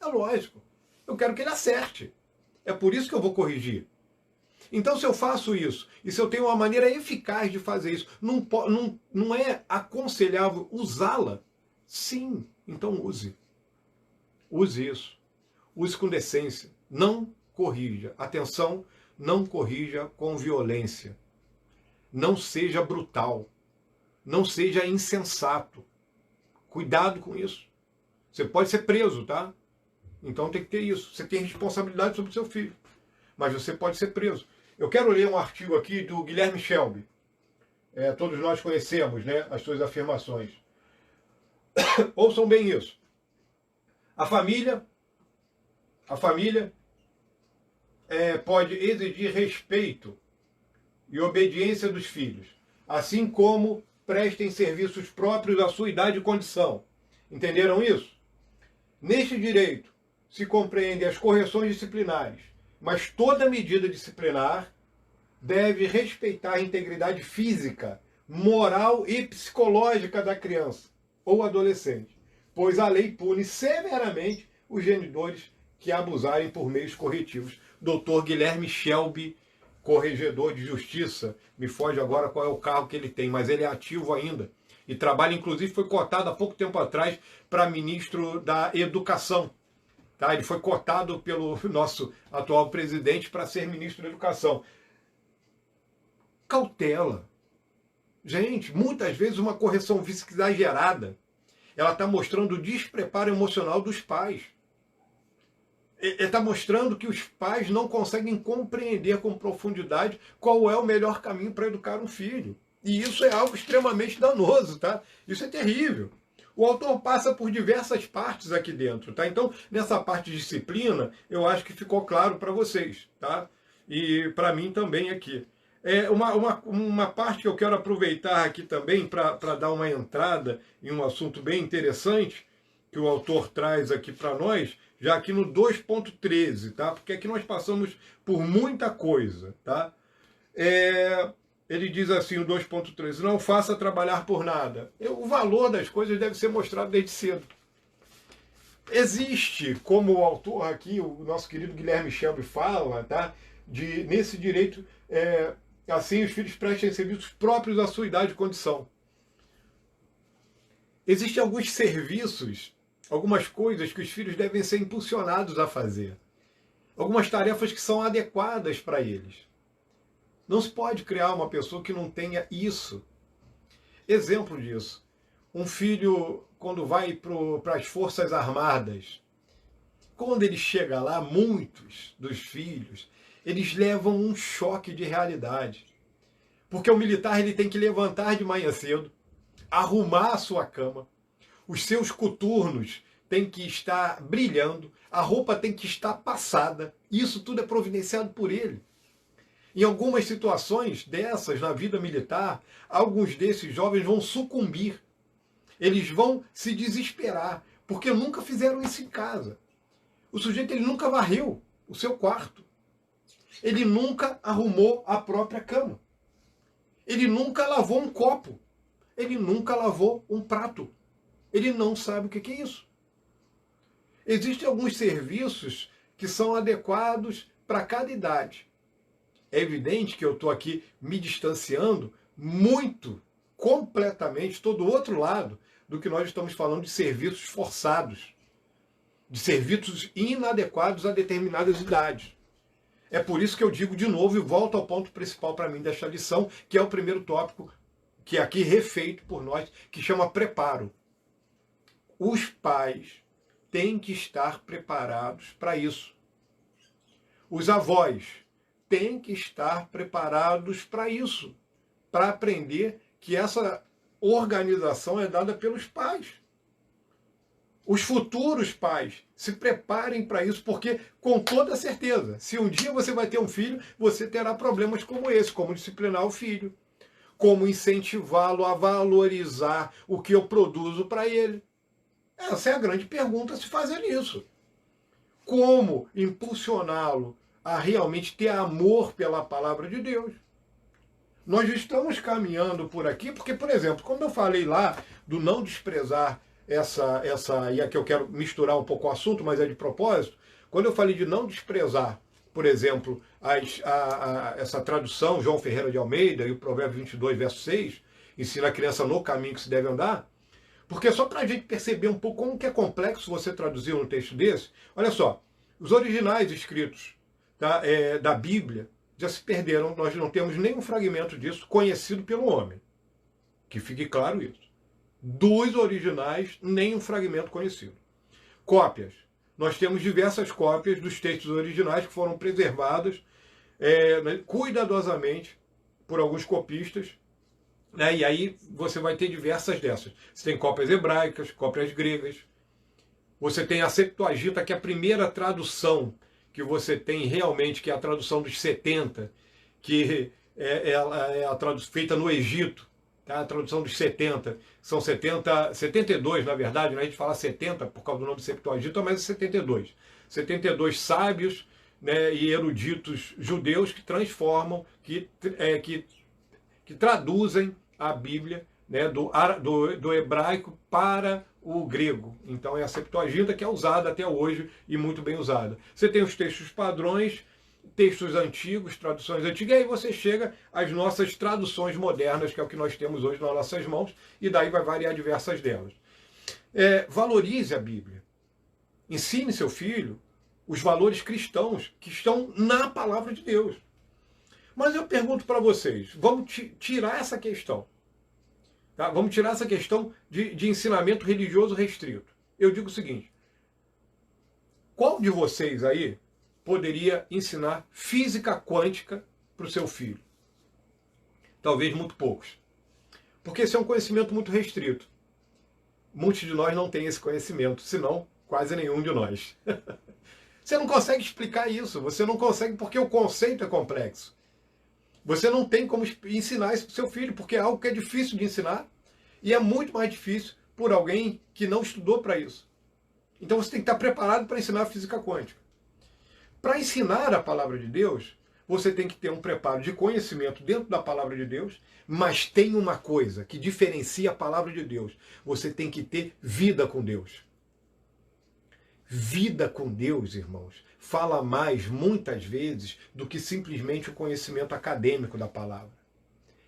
É lógico. Eu quero que ele acerte. É por isso que eu vou corrigir. Então, se eu faço isso, e se eu tenho uma maneira eficaz de fazer isso, não é aconselhável usá-la? Sim, então use. Use isso. Use com decência. Não corrija. Atenção, não corrija com violência. Não seja brutal. Não seja insensato. Cuidado com isso. Você pode ser preso, tá? Então tem que ter isso. Você tem responsabilidade sobre o seu filho. Mas você pode ser preso. Eu quero ler um artigo aqui do Guilherme Shelby. Todos nós conhecemos, né, as suas afirmações. Ouçam bem isso. A família pode exigir respeito e obediência dos filhos, assim como prestem serviços próprios à sua idade e condição. Entenderam isso? Neste direito se compreendem as correções disciplinares, mas toda medida disciplinar deve respeitar a integridade física, moral e psicológica da criança ou adolescente, pois a lei pune severamente os genitores que abusarem por meios corretivos. Dr. Guilherme Shelby, corregedor de justiça, me foge agora qual é o cargo que ele tem, mas ele é ativo ainda. E trabalha, inclusive, foi cotado há pouco tempo atrás para ministro da Educação. Tá? Ele foi cotado pelo nosso atual presidente para ser ministro da Educação. Cautela. Gente, muitas vezes uma correção física exagerada, ela está mostrando o despreparo emocional dos pais. Está mostrando que os pais não conseguem compreender com profundidade qual é o melhor caminho para educar um filho. E isso é algo extremamente danoso, tá? Isso é terrível. O autor passa por diversas partes aqui dentro, tá? Então, nessa parte de disciplina, eu acho que ficou claro para vocês, tá? E para mim também aqui. Uma parte que eu quero aproveitar aqui também para dar uma entrada em um assunto bem interessante que o autor traz aqui para nós, já aqui no 2.13, tá? Porque aqui nós passamos por muita coisa, tá? Ele diz assim, o 2.13, não faça trabalhar por nada. O valor das coisas deve ser mostrado desde cedo. Existe, como o autor aqui, o nosso querido Guilherme Shelby fala, tá? Nesse direito, assim os filhos prestem serviços próprios à sua idade e condição. Existem alguns serviços, algumas coisas que os filhos devem ser impulsionados a fazer. Algumas tarefas que são adequadas para eles. Não se pode criar uma pessoa que não tenha isso. Exemplo disso. Um filho, quando vai para as Forças Armadas, quando ele chega lá, muitos dos filhos, eles levam um choque de realidade. Porque o militar ele tem que levantar de manhã cedo, arrumar a sua cama, os seus coturnos têm que estar brilhando, a roupa tem que estar passada. Isso tudo é providenciado por ele. Em algumas situações dessas na vida militar, alguns desses jovens vão sucumbir. Eles vão se desesperar, porque nunca fizeram isso em casa. O sujeito ele nunca varreu o seu quarto. Ele nunca arrumou a própria cama. Ele nunca lavou um copo. Ele nunca lavou um prato. Ele não sabe o que é isso. Existem alguns serviços que são adequados para cada idade. É evidente que eu estou aqui me distanciando muito, completamente, todo o outro lado do que nós estamos falando de serviços forçados, de serviços inadequados a determinadas idades. É por isso que eu digo de novo e volto ao ponto principal para mim desta lição, que é o primeiro tópico, que é aqui refeito por nós, que chama preparo. Os pais têm que estar preparados para isso. Os avós têm que estar preparados para isso, para aprender que essa organização é dada pelos pais. Os futuros pais se preparem para isso, porque, com toda certeza, se um dia você vai ter um filho, você terá problemas como esse, como disciplinar o filho, como incentivá-lo a valorizar o que eu produzo para ele. Essa é a grande pergunta a se fazer nisso. Como impulsioná-lo a realmente ter amor pela palavra de Deus? Nós estamos caminhando por aqui, porque, por exemplo, como eu falei lá do não desprezar e aqui eu quero misturar um pouco o assunto, mas é de propósito, quando eu falei de não desprezar, por exemplo, essa tradução, João Ferreira de Almeida, e o Provérbio 22, verso 6, ensina a criança no caminho que se deve andar, porque só para a gente perceber um pouco como que é complexo você traduzir um texto desse, olha só, os originais escritos da Bíblia já se perderam, nós não temos nenhum fragmento disso conhecido pelo homem. Que fique claro isso. Dos originais, nenhum fragmento conhecido. Cópias. Nós temos diversas cópias dos textos originais que foram preservadas cuidadosamente por alguns copistas, né? E aí você vai ter diversas dessas. Você tem cópias hebraicas, cópias gregas. Você tem a Septuaginta, que é a primeira tradução que você tem realmente, que é a tradução dos 70, que é a tradução feita no Egito. Tá? A tradução dos 70, são 72 na verdade, né? A gente fala 70 por causa do nome Septuaginta, mas é 72. 72 sábios, né, e eruditos judeus que transformam, que traduzem a Bíblia, né, do hebraico para o grego. Então é a Septuaginta, que é usada até hoje e muito bem usada. Você tem os textos padrões, textos antigos, traduções antigas, e aí você chega às nossas traduções modernas, que é o que nós temos hoje nas nossas mãos, e daí vai variar diversas delas. Valorize a Bíblia. Ensine seu filho os valores cristãos que estão na palavra de Deus. Mas eu pergunto para vocês, vamos tirar essa questão. Tá? Vamos tirar essa questão de ensinamento religioso restrito. Eu digo o seguinte, qual de vocês aí poderia ensinar física quântica para o seu filho? Talvez muito poucos. Porque esse é um conhecimento muito restrito. Muitos de nós não têm esse conhecimento, senão quase nenhum de nós. Você não consegue explicar isso, você não consegue porque o conceito é complexo. Você não tem como ensinar isso para o seu filho, porque é algo que é difícil de ensinar e é muito mais difícil por alguém que não estudou para isso. Então você tem que estar preparado para ensinar física quântica. Para ensinar a palavra de Deus, você tem que ter um preparo de conhecimento dentro da palavra de Deus, mas tem uma coisa que diferencia a palavra de Deus. Você tem que ter vida com Deus. Vida com Deus, irmãos, fala mais, muitas vezes, do que simplesmente o conhecimento acadêmico da palavra.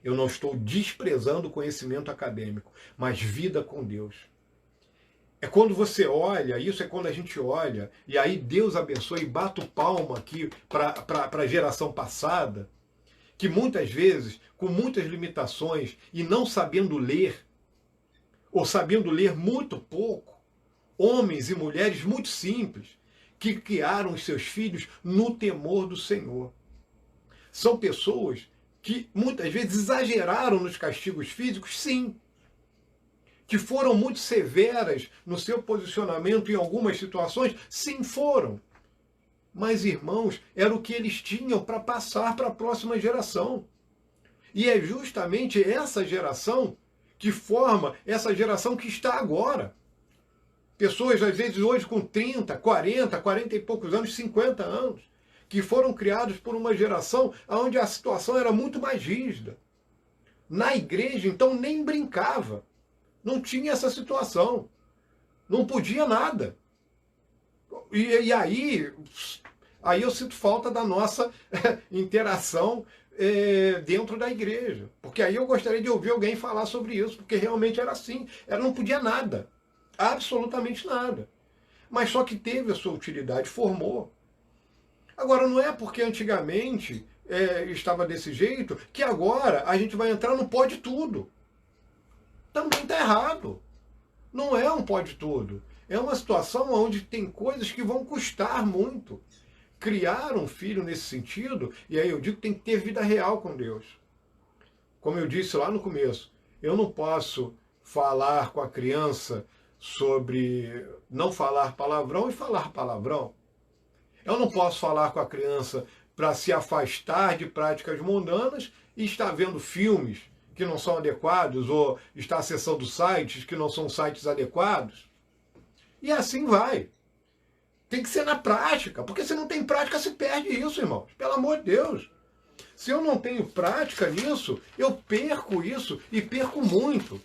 Eu não estou desprezando o conhecimento acadêmico, mas vida com Deus. É quando você olha, isso é quando a gente olha, e aí Deus abençoe e bato palma aqui para a geração passada, que muitas vezes, com muitas limitações e não sabendo ler, ou sabendo ler muito pouco, homens e mulheres muito simples, que criaram os seus filhos no temor do Senhor. São pessoas que muitas vezes exageraram nos castigos físicos, sim. Que foram muito severas no seu posicionamento em algumas situações, sim, foram. Mas, irmãos, era o que eles tinham para passar para a próxima geração. E é justamente essa geração que forma essa geração que está agora. Pessoas, às vezes, hoje com 30, 40 e poucos anos, 50 anos, que foram criados por uma geração onde a situação era muito mais rígida. Na igreja, então, nem brincava. Não tinha essa situação. Não podia nada. E aí eu sinto falta da nossa interação dentro da igreja. Porque aí eu gostaria de ouvir alguém falar sobre isso, porque realmente era assim. Ela não podia nada. Absolutamente nada. Mas só que teve a sua utilidade, formou. Agora, não é porque antigamente estava desse jeito que agora a gente vai entrar no pode tudo. Também está errado. Não é um pode tudo. É uma situação onde tem coisas que vão custar muito. Criar um filho nesse sentido, e aí eu digo que tem que ter vida real com Deus. Como eu disse lá no começo, Eu não posso falar com a criança sobre não falar palavrão e falar palavrão. Eu não posso falar com a criança para se afastar de práticas mundanas e estar vendo filmes que não são adequados ou estar acessando sites que não são sites adequados. E assim vai. Tem que ser na prática, porque se não tem prática se perde isso, irmãos. Pelo amor de Deus. Se eu não tenho prática nisso, eu perco isso e perco muito.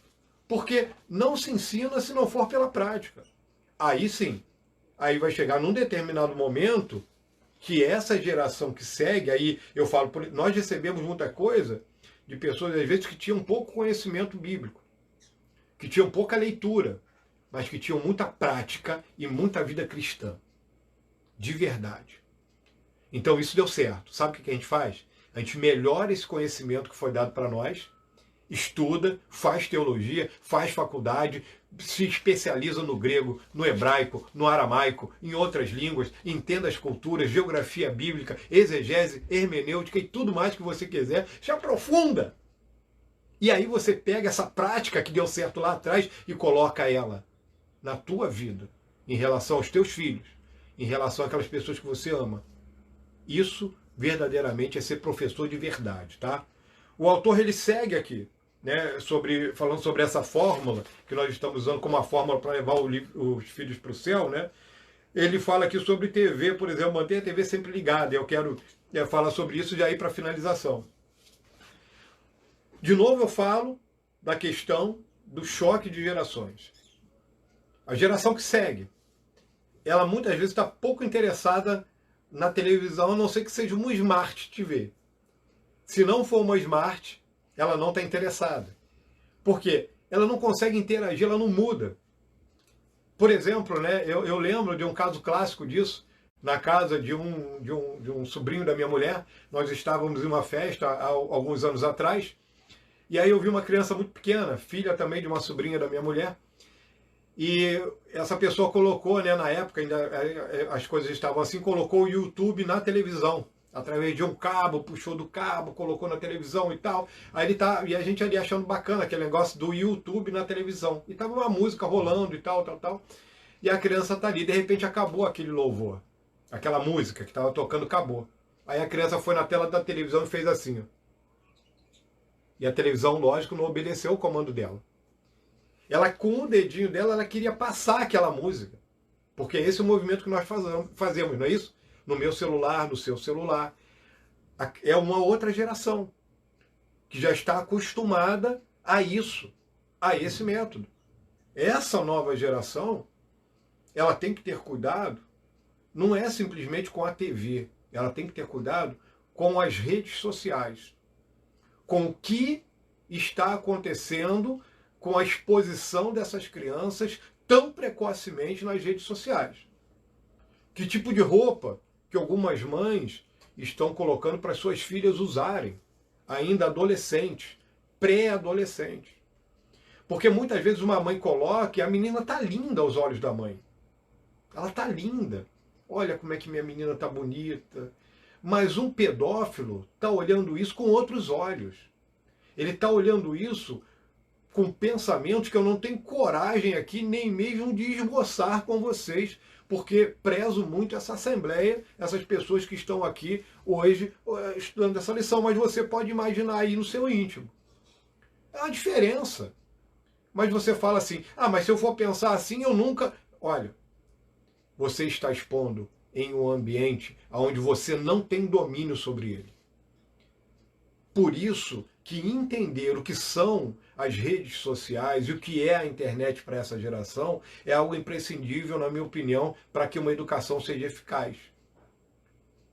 Porque não se ensina se não for pela prática. Aí sim, aí vai chegar num determinado momento que essa geração que segue, aí eu falo, nós recebemos muita coisa de pessoas, às vezes, que tinham pouco conhecimento bíblico, que tinham pouca leitura, mas que tinham muita prática e muita vida cristã. De verdade. Então isso deu certo. Sabe o que a gente faz? A gente melhora esse conhecimento que foi dado para nós, estuda, faz teologia, faz faculdade, se especializa no grego, no hebraico, no aramaico, em outras línguas, entenda as culturas, geografia bíblica, exegese, hermenêutica e tudo mais que você quiser, se aprofunda. E aí você pega essa prática que deu certo lá atrás e coloca ela na tua vida, em relação aos teus filhos, em relação àquelas pessoas que você ama. Isso verdadeiramente é ser professor de verdade, tá? O autor ele segue aqui, né, falando sobre essa fórmula que nós estamos usando como a fórmula para levar os filhos para o céu, né? Ele fala aqui sobre TV, por exemplo, manter a TV sempre ligada. Eu quero falar sobre isso já ir para a finalização. De novo eu falo da questão do choque de gerações. A geração que segue, ela muitas vezes está pouco interessada na televisão, a não ser que seja uma Smart TV. Se não for uma Smart, ela não está interessada. Por quê? Ela não consegue interagir, ela não muda. Por exemplo, né, eu lembro de um caso clássico disso, na casa de um sobrinho da minha mulher. Nós estávamos em uma festa há alguns anos atrás, e aí eu vi uma criança muito pequena, filha também de uma sobrinha da minha mulher, e essa pessoa colocou, né, na época, ainda as coisas estavam assim, colocou o YouTube na televisão, através de um cabo, puxou do cabo, colocou na televisão e tal. Aí e a gente ali achando bacana aquele negócio do YouTube na televisão. E tava uma música rolando e tal. E a criança tá ali, de repente acabou aquele louvor. Aquela música que tava tocando acabou. Aí a criança foi na tela da televisão e fez assim, ó. E a televisão, lógico, não obedeceu o comando dela. Ela, com o dedinho dela, ela queria passar aquela música. Porque esse é o movimento que nós fazemos, não é isso? No meu celular, no seu celular. É uma outra geração que já está acostumada a isso, a esse método. Essa nova geração, ela tem que ter cuidado, não é simplesmente com a TV, ela tem que ter cuidado com as redes sociais, com o que está acontecendo com a exposição dessas crianças tão precocemente nas redes sociais. Que tipo de roupa que algumas mães estão colocando para suas filhas usarem, ainda adolescentes, pré-adolescentes. Porque muitas vezes uma mãe coloca e a menina está linda aos olhos da mãe. Ela está linda. Olha como é que minha menina está bonita. Mas um pedófilo está olhando isso com outros olhos. Ele está olhando isso com pensamentos que eu não tenho coragem aqui nem mesmo de esboçar com vocês, porque prezo muito essa assembleia, essas pessoas que estão aqui hoje estudando essa lição, mas você pode imaginar aí no seu íntimo. É uma diferença. Mas você fala assim, mas se eu for pensar assim, eu nunca... Olha, você está expondo em um ambiente onde você não tem domínio sobre ele. Por isso que entender o que são as redes sociais e o que é a internet para essa geração é algo imprescindível, na minha opinião, para que uma educação seja eficaz.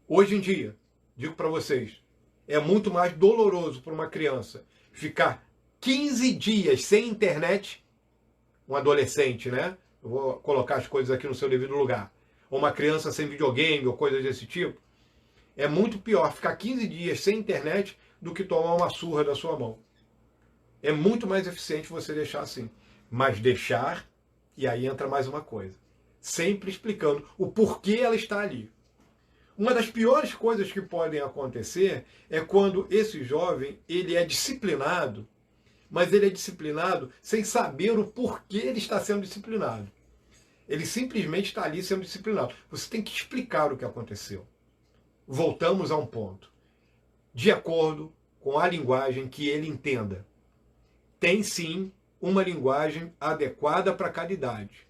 Hoje em dia, digo para vocês, é muito mais doloroso para uma criança ficar 15 dias sem internet, um adolescente, né? Eu vou colocar as coisas aqui no seu devido lugar. Ou uma criança sem videogame ou coisas desse tipo. É muito pior ficar 15 dias sem internet do que tomar uma surra da sua mão. É muito mais eficiente você deixar assim. Mas deixar, e aí entra mais uma coisa. Sempre explicando o porquê ela está ali. Uma das piores coisas que podem acontecer é quando esse jovem ele é disciplinado mas ele é disciplinado sem saber o porquê ele está sendo disciplinado. Ele simplesmente está ali sendo disciplinado. Você tem que explicar o que aconteceu. Voltamos a um ponto. De acordo com a linguagem que ele entenda. Tem sim uma linguagem adequada para cada idade.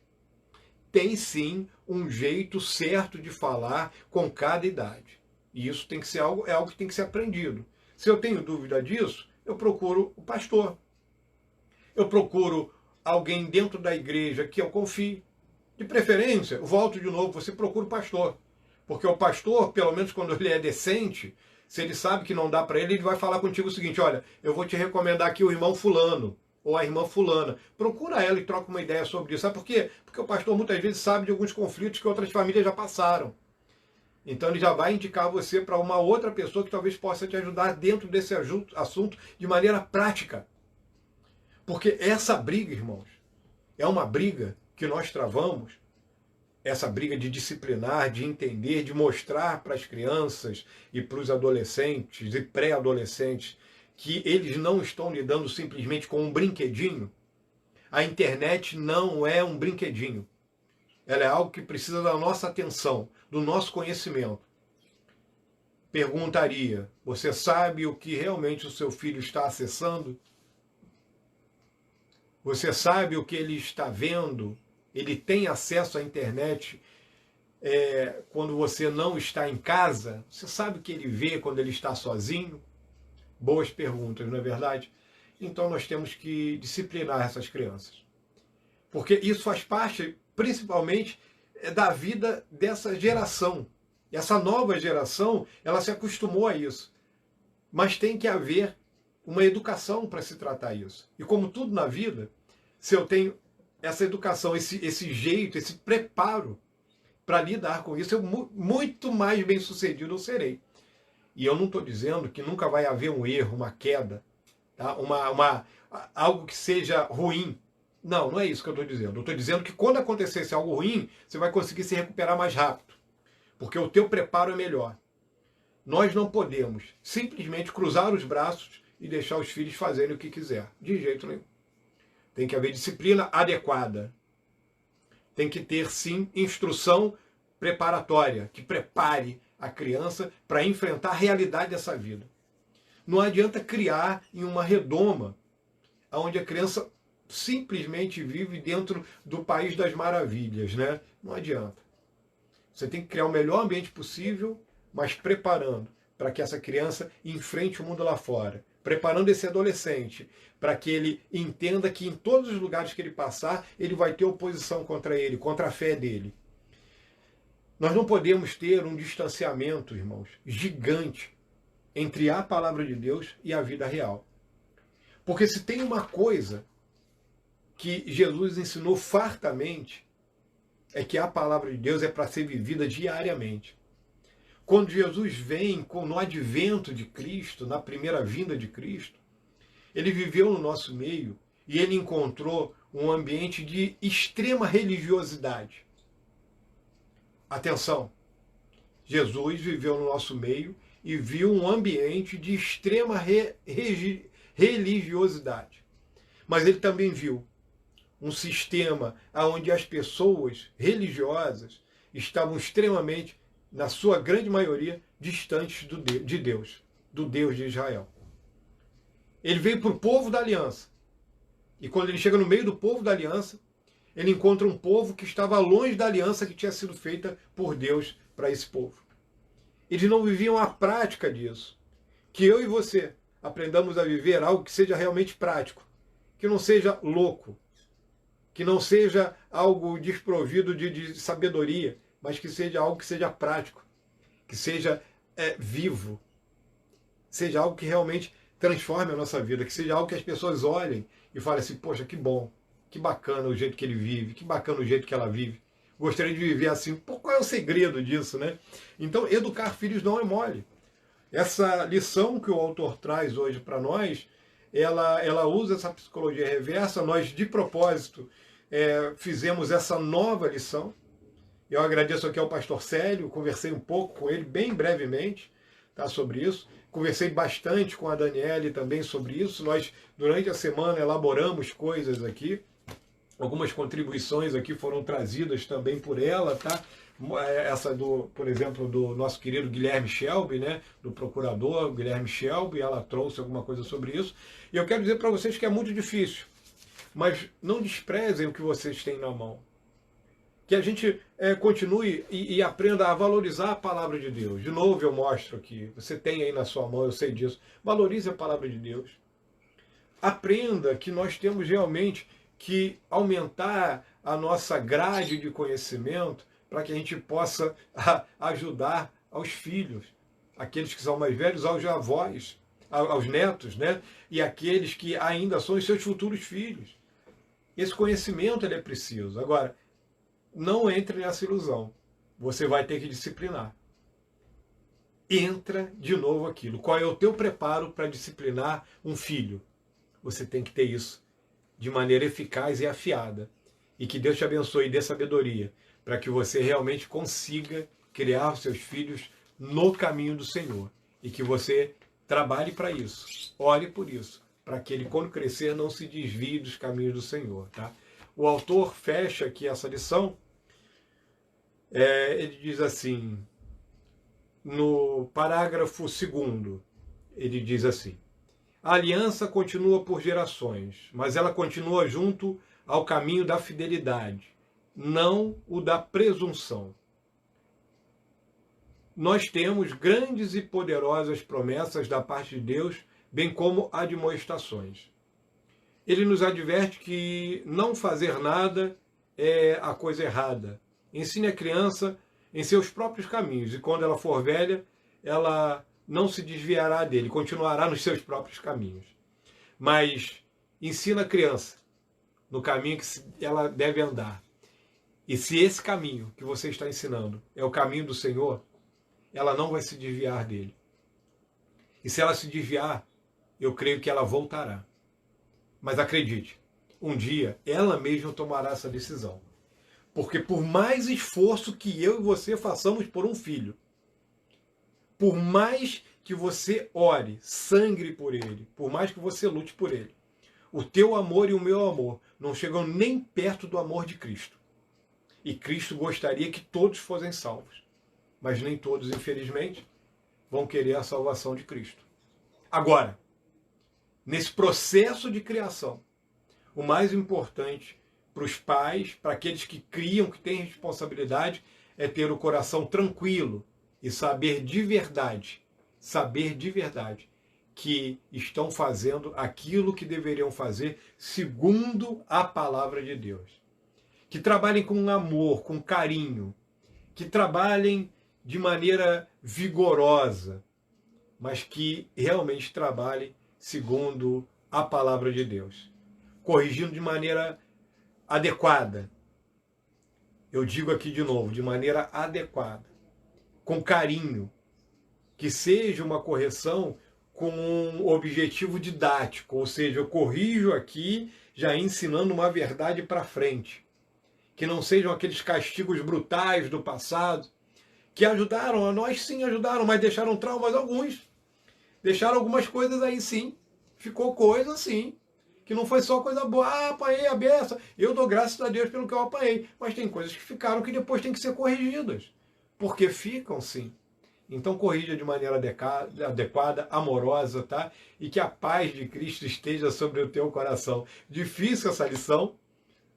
Tem sim um jeito certo de falar com cada idade. E isso tem que ser algo que tem que ser aprendido. Se eu tenho dúvida disso, eu procuro o pastor. Eu procuro alguém dentro da igreja que eu confie. De preferência, eu volto de novo, você procura o pastor. Porque o pastor, pelo menos quando ele é decente, se ele sabe que não dá para ele, ele vai falar contigo o seguinte: olha, eu vou te recomendar aqui o irmão fulano, ou a irmã fulana. Procura ela e troca uma ideia sobre isso. Sabe por quê? Porque o pastor muitas vezes sabe de alguns conflitos que outras famílias já passaram. Então ele já vai indicar você para uma outra pessoa que talvez possa te ajudar dentro desse assunto de maneira prática. Porque essa briga, irmãos, é uma briga que nós travamos, essa briga de disciplinar, de entender, de mostrar para as crianças e para os adolescentes e pré-adolescentes que eles não estão lidando simplesmente com um brinquedinho. A internet não é um brinquedinho. Ela é algo que precisa da nossa atenção, do nosso conhecimento. Perguntaria: você sabe o que realmente o seu filho está acessando? Você sabe o que ele está vendo? Ele tem acesso à internet quando você não está em casa? Você sabe o que ele vê quando ele está sozinho? Boas perguntas, não é verdade? Então nós temos que disciplinar essas crianças. Porque isso faz parte, principalmente, da vida dessa geração. Essa nova geração, ela se acostumou a isso. Mas tem que haver uma educação para se tratar isso. E como tudo na vida, se eu tenho essa educação, esse jeito, esse preparo para lidar com isso, eu muito mais bem sucedido eu serei. E eu não estou dizendo que nunca vai haver um erro, uma queda, tá? Algo que seja ruim. Não, não é isso que eu estou dizendo. Eu estou dizendo que quando acontecesse algo ruim, você vai conseguir se recuperar mais rápido. Porque o teu preparo é melhor. Nós não podemos simplesmente cruzar os braços e deixar os filhos fazerem o que quiser. De jeito nenhum. Tem que haver disciplina adequada. Tem que ter, sim, instrução preparatória, que prepare a criança para enfrentar a realidade dessa vida. Não adianta criar em uma redoma, onde a criança simplesmente vive dentro do país das maravilhas, né? Não adianta. Você tem que criar o melhor ambiente possível, mas preparando para que essa criança enfrente o mundo lá fora. Preparando esse adolescente para que ele entenda que em todos os lugares que ele passar, ele vai ter oposição contra ele, contra a fé dele. Nós não podemos ter um distanciamento, irmãos, gigante entre a palavra de Deus e a vida real. Porque se tem uma coisa que Jesus ensinou fartamente, é que a palavra de Deus é para ser vivida diariamente. Quando Jesus vem no advento de Cristo, na primeira vinda de Cristo, ele viveu no nosso meio e ele encontrou um ambiente de extrema religiosidade. Atenção, Jesus viveu no nosso meio e viu um ambiente de extrema religiosidade. Mas ele também viu um sistema onde as pessoas religiosas estavam extremamente, na sua grande maioria, distantes de Deus, do Deus de Israel. Ele veio para o povo da aliança. E quando ele chega no meio do povo da aliança, ele encontra um povo que estava longe da aliança que tinha sido feita por Deus para esse povo. Eles não viviam a prática disso. Que eu e você aprendamos a viver algo que seja realmente prático, que não seja louco, que não seja algo desprovido de sabedoria, mas que seja algo que seja prático, que seja vivo, seja algo que realmente transforme a nossa vida, que seja algo que as pessoas olhem e falem assim: poxa, que bom, que bacana o jeito que ele vive, que bacana o jeito que ela vive. Gostaria de viver assim. Pô, qual é o segredo disso, né? Então, educar filhos não é mole. Essa lição que o autor traz hoje para nós, ela usa essa psicologia reversa. Nós, de propósito, fizemos essa nova lição. Eu agradeço aqui ao pastor Célio, conversei um pouco com ele, bem brevemente, tá, sobre isso. Conversei bastante com a Daniele também sobre isso. Nós, durante a semana, elaboramos coisas aqui. Algumas contribuições aqui foram trazidas também por ela, tá? Essa, por exemplo, do nosso querido Guilherme Shelby, né? Do procurador Guilherme Shelby, ela trouxe alguma coisa sobre isso. E eu quero dizer para vocês que é muito difícil, mas não desprezem o que vocês têm na mão. Que a gente continue e aprenda a valorizar a palavra de Deus. De novo eu mostro aqui, você tem aí na sua mão, eu sei disso. Valorize a palavra de Deus. Aprenda que nós temos realmente que aumentar a nossa grade de conhecimento para que a gente possa ajudar aos filhos, aqueles que são mais velhos, aos avós, aos netos, né? E aqueles que ainda são os seus futuros filhos. Esse conhecimento ele é preciso. Agora, não entre nessa ilusão. Você vai ter que disciplinar. Entra de novo aquilo. Qual é o teu preparo para disciplinar um filho? Você tem que ter isso de maneira eficaz e afiada. E que Deus te abençoe e dê sabedoria para que você realmente consiga criar os seus filhos no caminho do Senhor. E que você trabalhe para isso. Ore por isso. Para que ele, quando crescer, não se desvie dos caminhos do Senhor. Tá? O autor fecha aqui essa lição. Ele diz assim, no parágrafo 2º, ele diz assim: a aliança continua por gerações, mas ela continua junto ao caminho da fidelidade, não o da presunção. Nós temos grandes e poderosas promessas da parte de Deus, bem como admoestações. Ele nos adverte que não fazer nada é a coisa errada. Ensine a criança em seus próprios caminhos, e quando ela for velha, ela não se desviará dele, continuará nos seus próprios caminhos. Mas ensina a criança no caminho que ela deve andar. E se esse caminho que você está ensinando é o caminho do Senhor, ela não vai se desviar dele. E se ela se desviar, eu creio que ela voltará. Mas acredite, um dia ela mesma tomará essa decisão. Porque por mais esforço que eu e você façamos por um filho, por mais que você ore, sangre por ele, por mais que você lute por ele, o teu amor e o meu amor não chegam nem perto do amor de Cristo. E Cristo gostaria que todos fossem salvos. Mas nem todos, infelizmente, vão querer a salvação de Cristo. Agora, nesse processo de criação, o mais importante para os pais, para aqueles que criam, que têm responsabilidade, é ter o coração tranquilo e saber de verdade que estão fazendo aquilo que deveriam fazer segundo a palavra de Deus. Que trabalhem com amor, com carinho, que trabalhem de maneira vigorosa, mas que realmente trabalhem segundo a palavra de Deus, corrigindo de maneira adequada. Eu digo aqui de novo, de maneira adequada, com carinho, que seja uma correção com um objetivo didático, ou seja, eu corrijo aqui já ensinando uma verdade para frente, que não sejam aqueles castigos brutais do passado, que ajudaram, a nós sim ajudaram, mas deixaram traumas alguns, deixaram algumas coisas aí sim, ficou coisa sim, que não foi só coisa boa, apanhei a beça, eu dou graças a Deus pelo que eu apanhei. Mas tem coisas que ficaram que depois tem que ser corrigidas, porque ficam sim. Então corrija de maneira adequada, amorosa, tá? E que a paz de Cristo esteja sobre o teu coração. Difícil essa lição,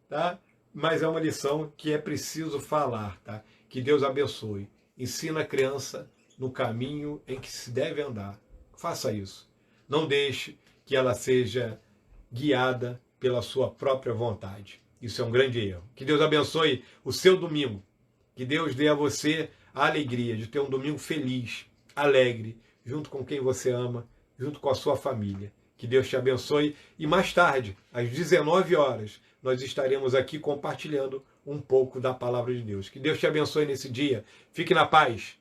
tá? Mas é uma lição que é preciso falar, tá? Que Deus abençoe. Ensina a criança no caminho em que se deve andar. Faça isso. Não deixe que ela seja guiada pela sua própria vontade. Isso é um grande erro. Que Deus abençoe o seu domingo. Que Deus dê a você a alegria de ter um domingo feliz, alegre, junto com quem você ama, junto com a sua família. Que Deus te abençoe. E mais tarde, às 19 horas, nós estaremos aqui compartilhando um pouco da palavra de Deus. Que Deus te abençoe nesse dia. Fique na paz.